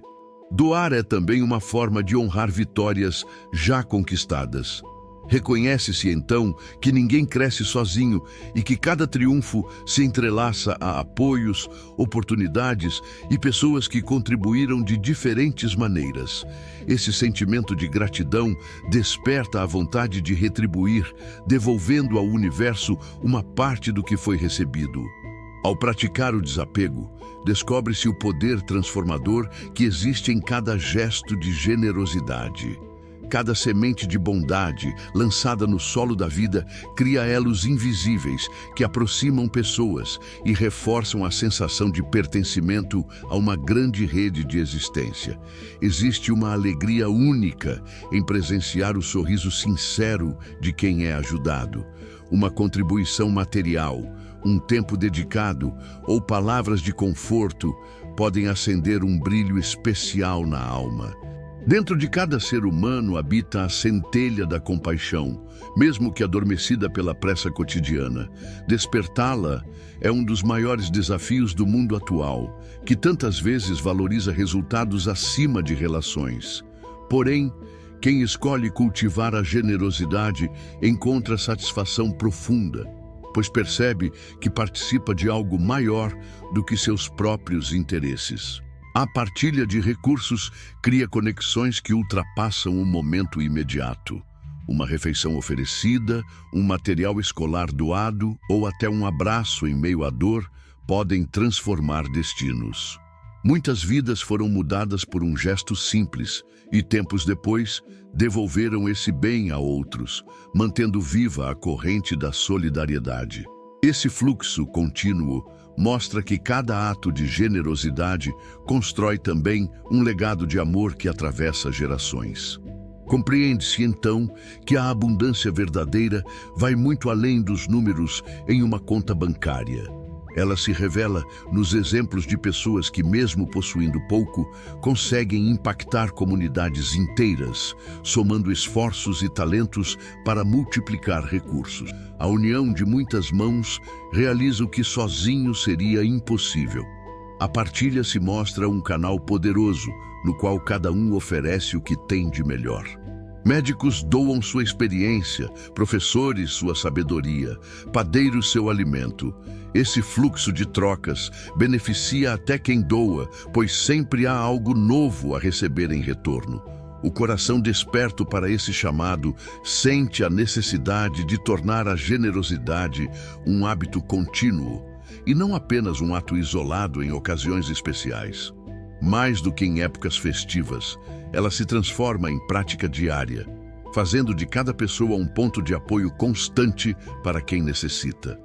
Doar é também uma forma de honrar vitórias já conquistadas. Reconhece-se então que ninguém cresce sozinho e que cada triunfo se entrelaça a apoios, oportunidades e pessoas que contribuíram de diferentes maneiras. Esse sentimento de gratidão desperta a vontade de retribuir, devolvendo ao universo uma parte do que foi recebido. Ao praticar o desapego, descobre-se o poder transformador que existe em cada gesto de generosidade. Cada semente de bondade lançada no solo da vida cria elos invisíveis que aproximam pessoas e reforçam a sensação de pertencimento a uma grande rede de existência. Existe uma alegria única em presenciar o sorriso sincero de quem é ajudado. Uma contribuição material, um tempo dedicado ou palavras de conforto podem acender um brilho especial na alma. Dentro de cada ser humano habita a centelha da compaixão, mesmo que adormecida pela pressa cotidiana. Despertá-la é um dos maiores desafios do mundo atual, que tantas vezes valoriza resultados acima de relações. Porém, quem escolhe cultivar a generosidade encontra satisfação profunda, pois percebe que participa de algo maior do que seus próprios interesses. A partilha de recursos cria conexões que ultrapassam o momento imediato. Uma refeição oferecida, um material escolar doado ou até um abraço em meio à dor podem transformar destinos. Muitas vidas foram mudadas por um gesto simples e, tempos depois, devolveram esse bem a outros, mantendo viva a corrente da solidariedade. Esse fluxo contínuo mostra que cada ato de generosidade constrói também um legado de amor que atravessa gerações. Compreende-se, então, que a abundância verdadeira vai muito além dos números em uma conta bancária. Ela se revela nos exemplos de pessoas que, mesmo possuindo pouco, conseguem impactar comunidades inteiras, somando esforços e talentos para multiplicar recursos. A união de muitas mãos realiza o que sozinho seria impossível. A partilha se mostra um canal poderoso, no qual cada um oferece o que tem de melhor. Médicos doam sua experiência, professores sua sabedoria, padeiros seu alimento. Esse fluxo de trocas beneficia até quem doa, pois sempre há algo novo a receber em retorno. O coração desperto para esse chamado sente a necessidade de tornar a generosidade um hábito contínuo e não apenas um ato isolado em ocasiões especiais. Mais do que em épocas festivas, ela se transforma em prática diária, fazendo de cada pessoa um ponto de apoio constante para quem necessita.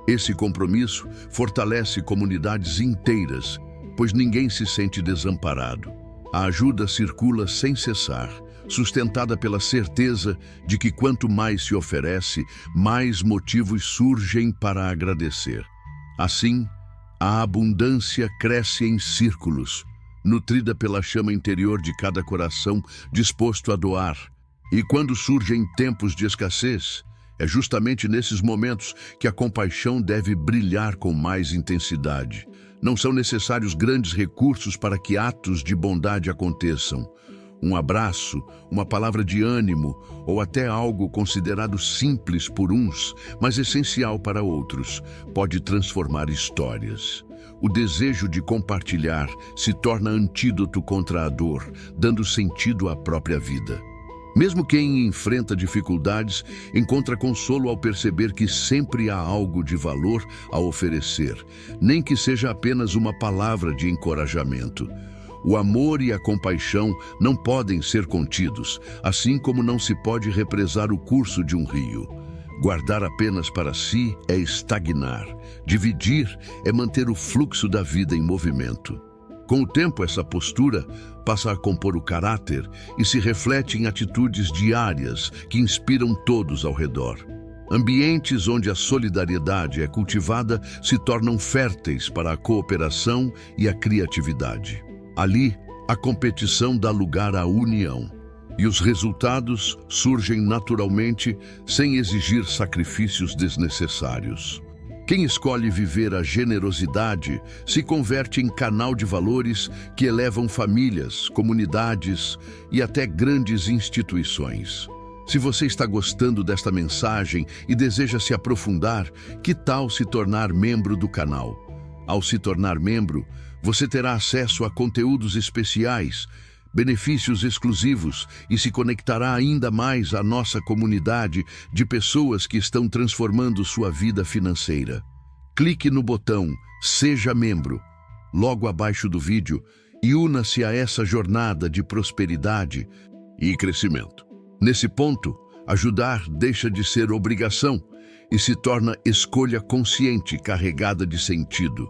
Esse compromisso fortalece comunidades inteiras, pois ninguém se sente desamparado. A ajuda circula sem cessar, sustentada pela certeza de que quanto mais se oferece, mais motivos surgem para agradecer. Assim, a abundância cresce em círculos, nutrida pela chama interior de cada coração disposto a doar. E quando surgem tempos de escassez, é justamente nesses momentos que a compaixão deve brilhar com mais intensidade. Não são necessários grandes recursos para que atos de bondade aconteçam. Um abraço, uma palavra de ânimo ou até algo considerado simples por uns, mas essencial para outros, pode transformar histórias. O desejo de compartilhar se torna antídoto contra a dor, dando sentido à própria vida. Mesmo quem enfrenta dificuldades encontra consolo ao perceber que sempre há algo de valor a oferecer, nem que seja apenas uma palavra de encorajamento. O amor e a compaixão não podem ser contidos, assim como não se pode represar o curso de um rio. Guardar apenas para si é estagnar. Dividir é manter o fluxo da vida em movimento. Com o tempo, essa postura passa a compor o caráter e se reflete em atitudes diárias que inspiram todos ao redor. Ambientes onde a solidariedade é cultivada se tornam férteis para a cooperação e a criatividade. Ali, a competição dá lugar à união, e os resultados surgem naturalmente sem exigir sacrifícios desnecessários. Quem escolhe viver a generosidade se converte em canal de valores que elevam famílias, comunidades e até grandes instituições. Se você está gostando desta mensagem e deseja se aprofundar, que tal se tornar membro do canal? Ao se tornar membro, você terá acesso a conteúdos especiais, benefícios exclusivos e se conectará ainda mais à nossa comunidade de pessoas que estão transformando sua vida financeira. Clique no botão Seja Membro, logo abaixo do vídeo, e una-se a essa jornada de prosperidade e crescimento. Nesse ponto, ajudar deixa de ser obrigação e se torna escolha consciente carregada de sentido.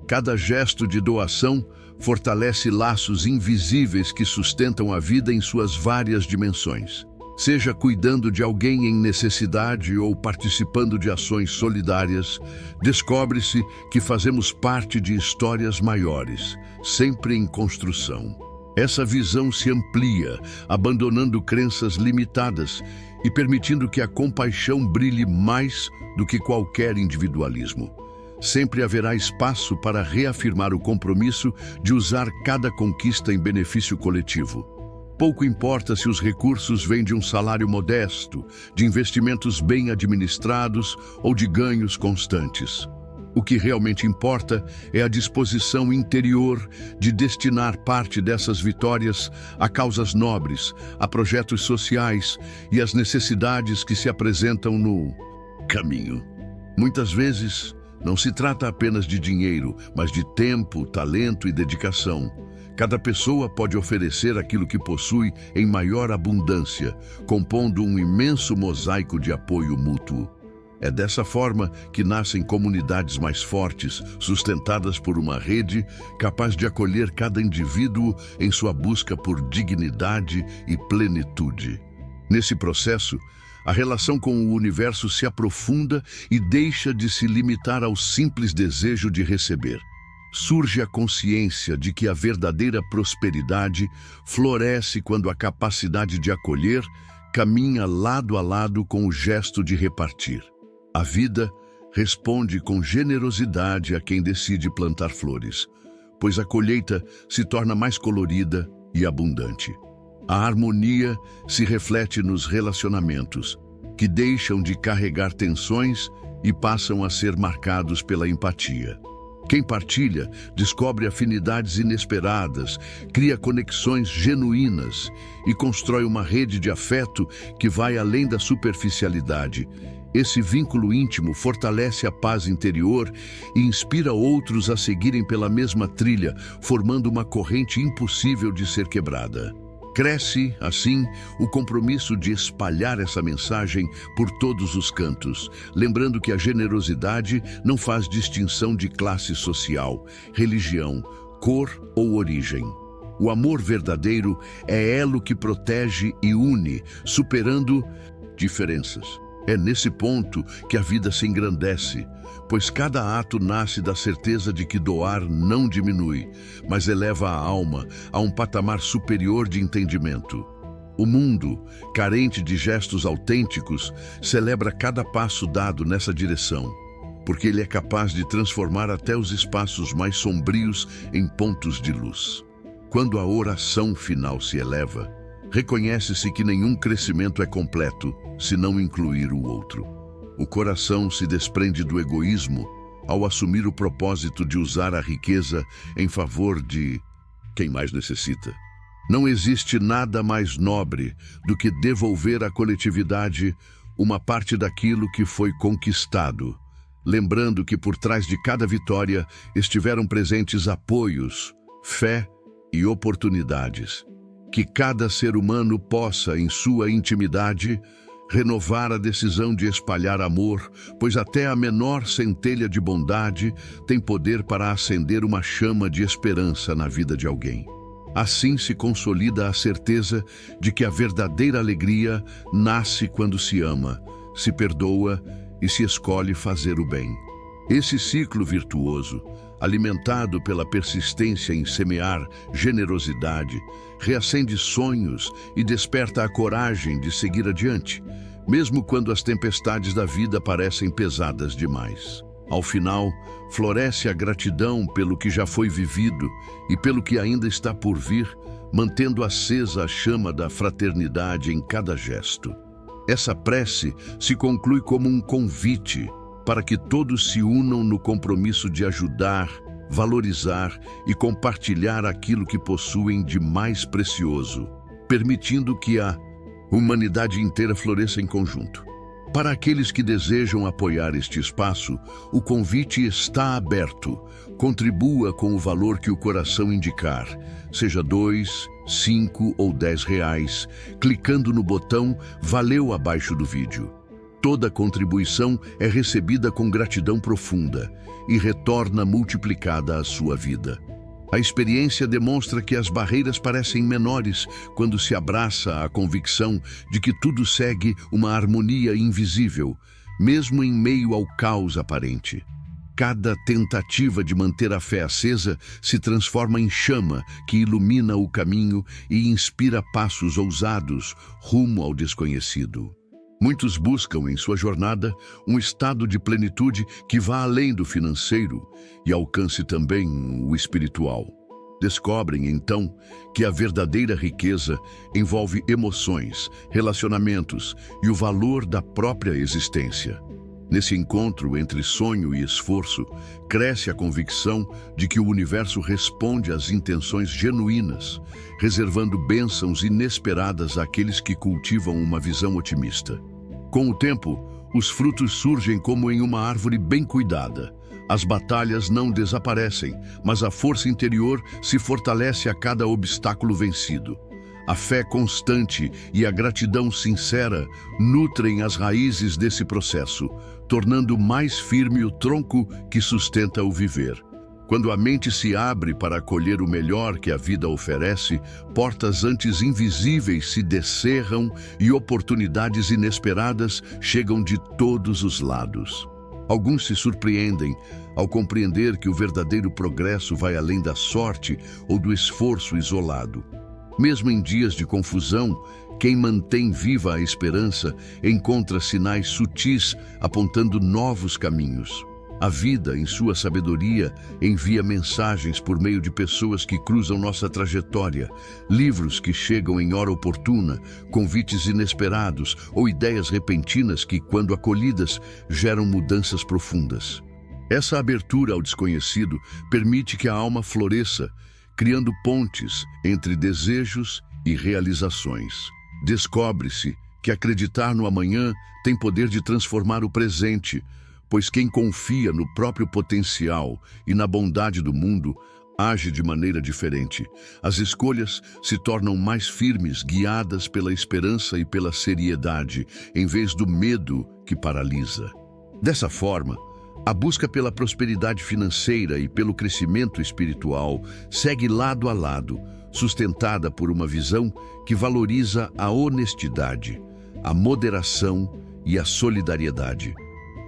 Cada gesto de doação fortalece laços invisíveis que sustentam a vida em suas várias dimensões. Seja cuidando de alguém em necessidade ou participando de ações solidárias, descobre-se que fazemos parte de histórias maiores, sempre em construção. Essa visão se amplia, abandonando crenças limitadas e permitindo que a compaixão brilhe mais do que qualquer individualismo. Sempre haverá espaço para reafirmar o compromisso de usar cada conquista em benefício coletivo. Pouco importa se os recursos vêm de um salário modesto, de investimentos bem administrados ou de ganhos constantes. O que realmente importa é a disposição interior de destinar parte dessas vitórias a causas nobres, a projetos sociais e às necessidades que se apresentam no caminho. Muitas vezes, não se trata apenas de dinheiro, mas de tempo, talento e dedicação. Cada pessoa pode oferecer aquilo que possui em maior abundância, compondo um imenso mosaico de apoio mútuo. É dessa forma que nascem comunidades mais fortes, sustentadas por uma rede capaz de acolher cada indivíduo em sua busca por dignidade e plenitude. Nesse processo, a relação com o universo se aprofunda e deixa de se limitar ao simples desejo de receber. Surge a consciência de que a verdadeira prosperidade floresce quando a capacidade de acolher caminha lado a lado com o gesto de repartir. A vida responde com generosidade a quem decide plantar flores, pois a colheita se torna mais colorida e abundante. A harmonia se reflete nos relacionamentos, que deixam de carregar tensões e passam a ser marcados pela empatia. Quem partilha descobre afinidades inesperadas, cria conexões genuínas e constrói uma rede de afeto que vai além da superficialidade. Esse vínculo íntimo fortalece a paz interior e inspira outros a seguirem pela mesma trilha, formando uma corrente impossível de ser quebrada. Cresce, assim, o compromisso de espalhar essa mensagem por todos os cantos, lembrando que a generosidade não faz distinção de classe social, religião, cor ou origem. O amor verdadeiro é elo que protege e une, superando diferenças. É nesse ponto que a vida se engrandece, pois cada ato nasce da certeza de que doar não diminui, mas eleva a alma a um patamar superior de entendimento. O mundo, carente de gestos autênticos, celebra cada passo dado nessa direção, porque ele é capaz de transformar até os espaços mais sombrios em pontos de luz. Quando a oração final se eleva, reconhece-se que nenhum crescimento é completo se não incluir o outro. O coração se desprende do egoísmo ao assumir o propósito de usar a riqueza em favor de quem mais necessita. Não existe nada mais nobre do que devolver à coletividade uma parte daquilo que foi conquistado, lembrando que por trás de cada vitória estiveram presentes apoios, fé e oportunidades. Que cada ser humano possa, em sua intimidade, renovar a decisão de espalhar amor, pois até a menor centelha de bondade tem poder para acender uma chama de esperança na vida de alguém. Assim se consolida a certeza de que a verdadeira alegria nasce quando se ama, se perdoa e se escolhe fazer o bem. Esse ciclo virtuoso, alimentado pela persistência em semear generosidade, reacende sonhos e desperta a coragem de seguir adiante, mesmo quando as tempestades da vida parecem pesadas demais. Ao final, floresce a gratidão pelo que já foi vivido e pelo que ainda está por vir, mantendo acesa a chama da fraternidade em cada gesto. Essa prece se conclui como um convite para que todos se unam no compromisso de ajudar, valorizar e compartilhar aquilo que possuem de mais precioso, permitindo que a humanidade inteira floresça em conjunto. Para aqueles que desejam apoiar este espaço, o convite está aberto. Contribua com o valor que o coração indicar, seja 2, 5 ou 10 reais, clicando no botão Valeu abaixo do vídeo. Toda contribuição é recebida com gratidão profunda e retorna multiplicada à sua vida. A experiência demonstra que as barreiras parecem menores quando se abraça a convicção de que tudo segue uma harmonia invisível, mesmo em meio ao caos aparente. Cada tentativa de manter a fé acesa se transforma em chama que ilumina o caminho e inspira passos ousados rumo ao desconhecido. Muitos buscam em sua jornada um estado de plenitude que vá além do financeiro e alcance também o espiritual. Descobrem, então, que a verdadeira riqueza envolve emoções, relacionamentos e o valor da própria existência. Nesse encontro entre sonho e esforço, cresce a convicção de que o universo responde às intenções genuínas, reservando bênçãos inesperadas àqueles que cultivam uma visão otimista. Com o tempo, os frutos surgem como em uma árvore bem cuidada. As batalhas não desaparecem, mas a força interior se fortalece a cada obstáculo vencido. A fé constante e a gratidão sincera nutrem as raízes desse processo, tornando mais firme o tronco que sustenta o viver. Quando a mente se abre para acolher o melhor que a vida oferece, portas antes invisíveis se descerram e oportunidades inesperadas chegam de todos os lados. Alguns se surpreendem ao compreender que o verdadeiro progresso vai além da sorte ou do esforço isolado. Mesmo em dias de confusão, quem mantém viva a esperança encontra sinais sutis apontando novos caminhos. A vida, em sua sabedoria, envia mensagens por meio de pessoas que cruzam nossa trajetória, livros que chegam em hora oportuna, convites inesperados ou ideias repentinas que, quando acolhidas, geram mudanças profundas. Essa abertura ao desconhecido permite que a alma floresça, criando pontes entre desejos e realizações. Descobre-se que acreditar no amanhã tem poder de transformar o presente, pois quem confia no próprio potencial e na bondade do mundo age de maneira diferente. As escolhas se tornam mais firmes, guiadas pela esperança e pela seriedade, em vez do medo que paralisa. Dessa forma, a busca pela prosperidade financeira e pelo crescimento espiritual segue lado a lado, sustentada por uma visão que valoriza a honestidade, a moderação e a solidariedade.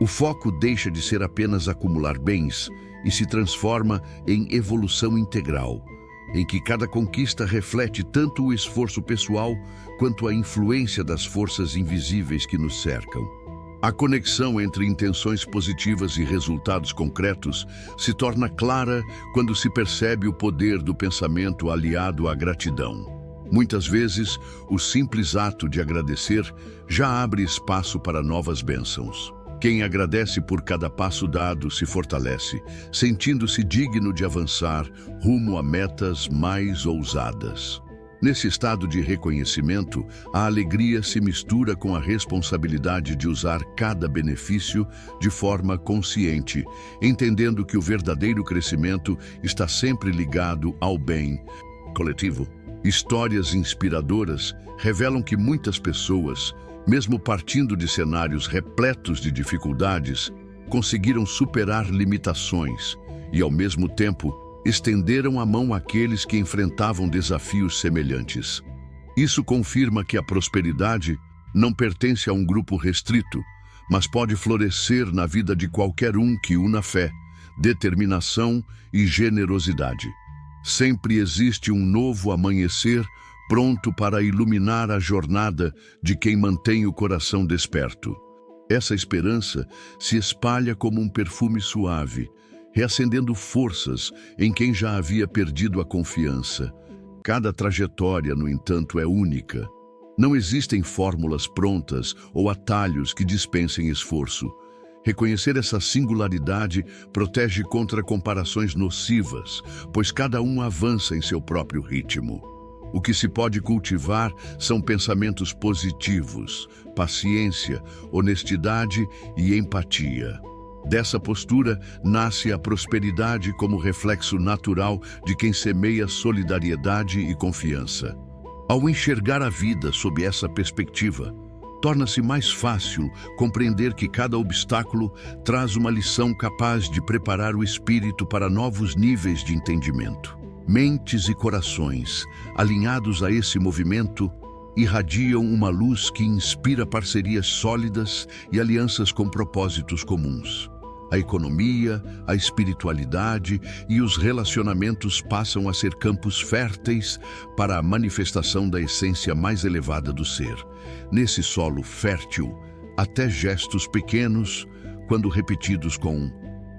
O foco deixa de ser apenas acumular bens e se transforma em evolução integral, em que cada conquista reflete tanto o esforço pessoal quanto a influência das forças invisíveis que nos cercam. A conexão entre intenções positivas e resultados concretos se torna clara quando se percebe o poder do pensamento aliado à gratidão. Muitas vezes, o simples ato de agradecer já abre espaço para novas bênçãos. Quem agradece por cada passo dado se fortalece, sentindo-se digno de avançar rumo a metas mais ousadas. Nesse estado de reconhecimento, a alegria se mistura com a responsabilidade de usar cada benefício de forma consciente, entendendo que o verdadeiro crescimento está sempre ligado ao bem coletivo. Histórias inspiradoras revelam que muitas pessoas, mesmo partindo de cenários repletos de dificuldades, conseguiram superar limitações e, ao mesmo tempo, estenderam a mão àqueles que enfrentavam desafios semelhantes. Isso confirma que a prosperidade não pertence a um grupo restrito, mas pode florescer na vida de qualquer um que una fé, determinação e generosidade. Sempre existe um novo amanhecer pronto para iluminar a jornada de quem mantém o coração desperto. Essa esperança se espalha como um perfume suave, reacendendo forças em quem já havia perdido a confiança. Cada trajetória, no entanto, é única. Não existem fórmulas prontas ou atalhos que dispensem esforço. Reconhecer essa singularidade protege contra comparações nocivas, pois cada um avança em seu próprio ritmo. O que se pode cultivar são pensamentos positivos, paciência, honestidade e empatia. Dessa postura nasce a prosperidade como reflexo natural de quem semeia solidariedade e confiança. Ao enxergar a vida sob essa perspectiva, torna-se mais fácil compreender que cada obstáculo traz uma lição capaz de preparar o espírito para novos níveis de entendimento. Mentes e corações, alinhados a esse movimento, irradiam uma luz que inspira parcerias sólidas e alianças com propósitos comuns. A economia, a espiritualidade e os relacionamentos passam a ser campos férteis para a manifestação da essência mais elevada do ser. Nesse solo fértil, até gestos pequenos, quando repetidos com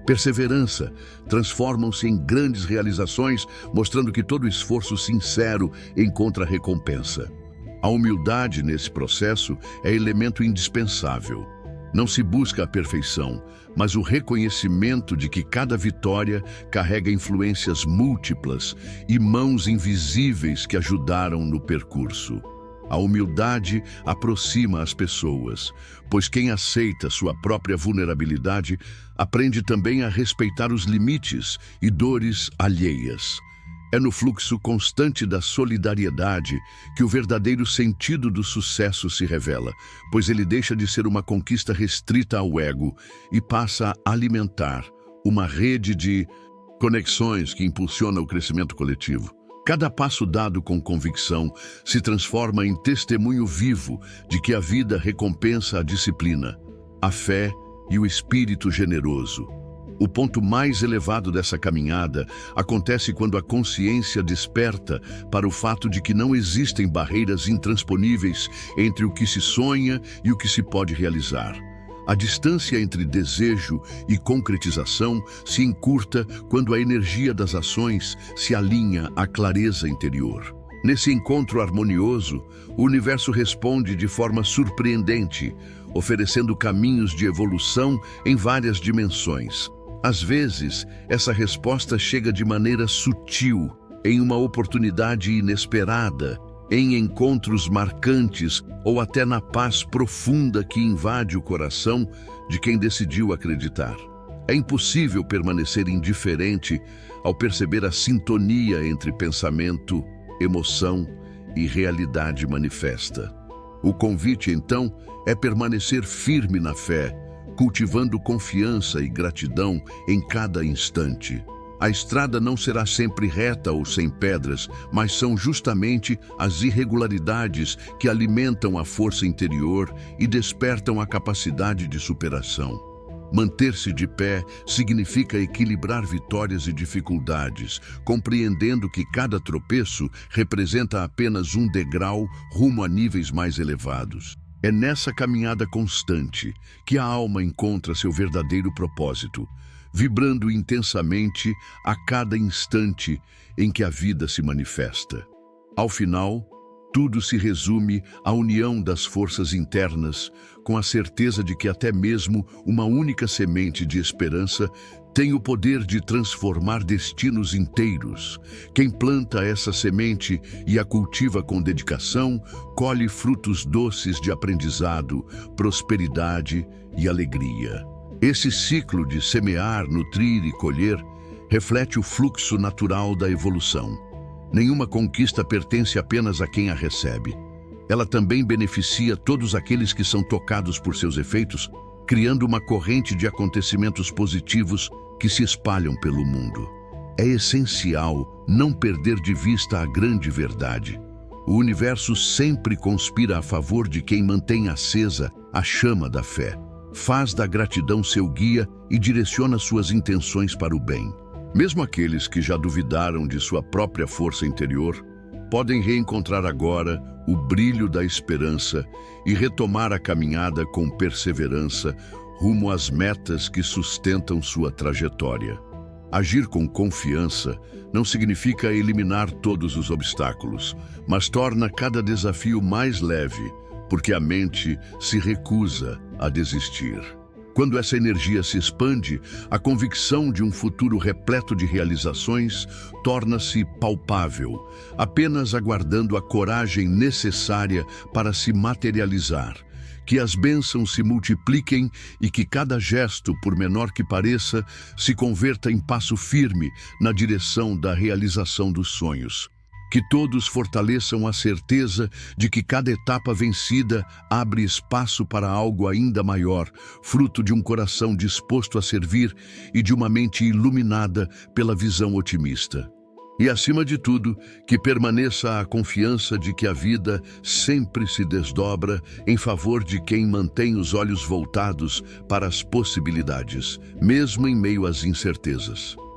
perseverança, transformam-se em grandes realizações, mostrando que todo esforço sincero encontra recompensa. A humildade nesse processo é elemento indispensável. Não se busca a perfeição, mas o reconhecimento de que cada vitória carrega influências múltiplas e mãos invisíveis que ajudaram no percurso. A humildade aproxima as pessoas, pois quem aceita sua própria vulnerabilidade aprende também a respeitar os limites e dores alheias. É no fluxo constante da solidariedade que o verdadeiro sentido do sucesso se revela, pois ele deixa de ser uma conquista restrita ao ego e passa a alimentar uma rede de conexões que impulsiona o crescimento coletivo. Cada passo dado com convicção se transforma em testemunho vivo de que a vida recompensa a disciplina, a fé e o espírito generoso. O ponto mais elevado dessa caminhada acontece quando a consciência desperta para o fato de que não existem barreiras intransponíveis entre o que se sonha e o que se pode realizar. A distância entre desejo e concretização se encurta quando a energia das ações se alinha à clareza interior. Nesse encontro harmonioso, o universo responde de forma surpreendente, oferecendo caminhos de evolução em várias dimensões. Às vezes, essa resposta chega de maneira sutil, em uma oportunidade inesperada, em encontros marcantes ou até na paz profunda que invade o coração de quem decidiu acreditar. É impossível permanecer indiferente ao perceber a sintonia entre pensamento, emoção e realidade manifesta. O convite, então, é permanecer firme na fé, cultivando confiança e gratidão em cada instante. A estrada não será sempre reta ou sem pedras, mas são justamente as irregularidades que alimentam a força interior e despertam a capacidade de superação. Manter-se de pé significa equilibrar vitórias e dificuldades, compreendendo que cada tropeço representa apenas um degrau rumo a níveis mais elevados. É nessa caminhada constante que a alma encontra seu verdadeiro propósito, vibrando intensamente a cada instante em que a vida se manifesta. Ao final, tudo se resume à união das forças internas, com a certeza de que até mesmo uma única semente de esperança tem o poder de transformar destinos inteiros. Quem planta essa semente e a cultiva com dedicação, colhe frutos doces de aprendizado, prosperidade e alegria. Esse ciclo de semear, nutrir e colher reflete o fluxo natural da evolução. Nenhuma conquista pertence apenas a quem a recebe. Ela também beneficia todos aqueles que são tocados por seus efeitos, criando uma corrente de acontecimentos positivos que se espalham pelo mundo. É essencial não perder de vista a grande verdade. O universo sempre conspira a favor de quem mantém acesa a chama da fé, faz da gratidão seu guia e direciona suas intenções para o bem. Mesmo aqueles que já duvidaram de sua própria força interior, podem reencontrar agora o brilho da esperança e retomar a caminhada com perseverança rumo às metas que sustentam sua trajetória. Agir com confiança não significa eliminar todos os obstáculos, mas torna cada desafio mais leve, porque a mente se recusa a desistir. Quando essa energia se expande, a convicção de um futuro repleto de realizações torna-se palpável, apenas aguardando a coragem necessária para se materializar. Que as bênçãos se multipliquem e que cada gesto, por menor que pareça, se converta em passo firme na direção da realização dos sonhos. Que todos fortaleçam a certeza de que cada etapa vencida abre espaço para algo ainda maior, fruto de um coração disposto a servir e de uma mente iluminada pela visão otimista. E, acima de tudo, que permaneça a confiança de que a vida sempre se desdobra em favor de quem mantém os olhos voltados para as possibilidades, mesmo em meio às incertezas.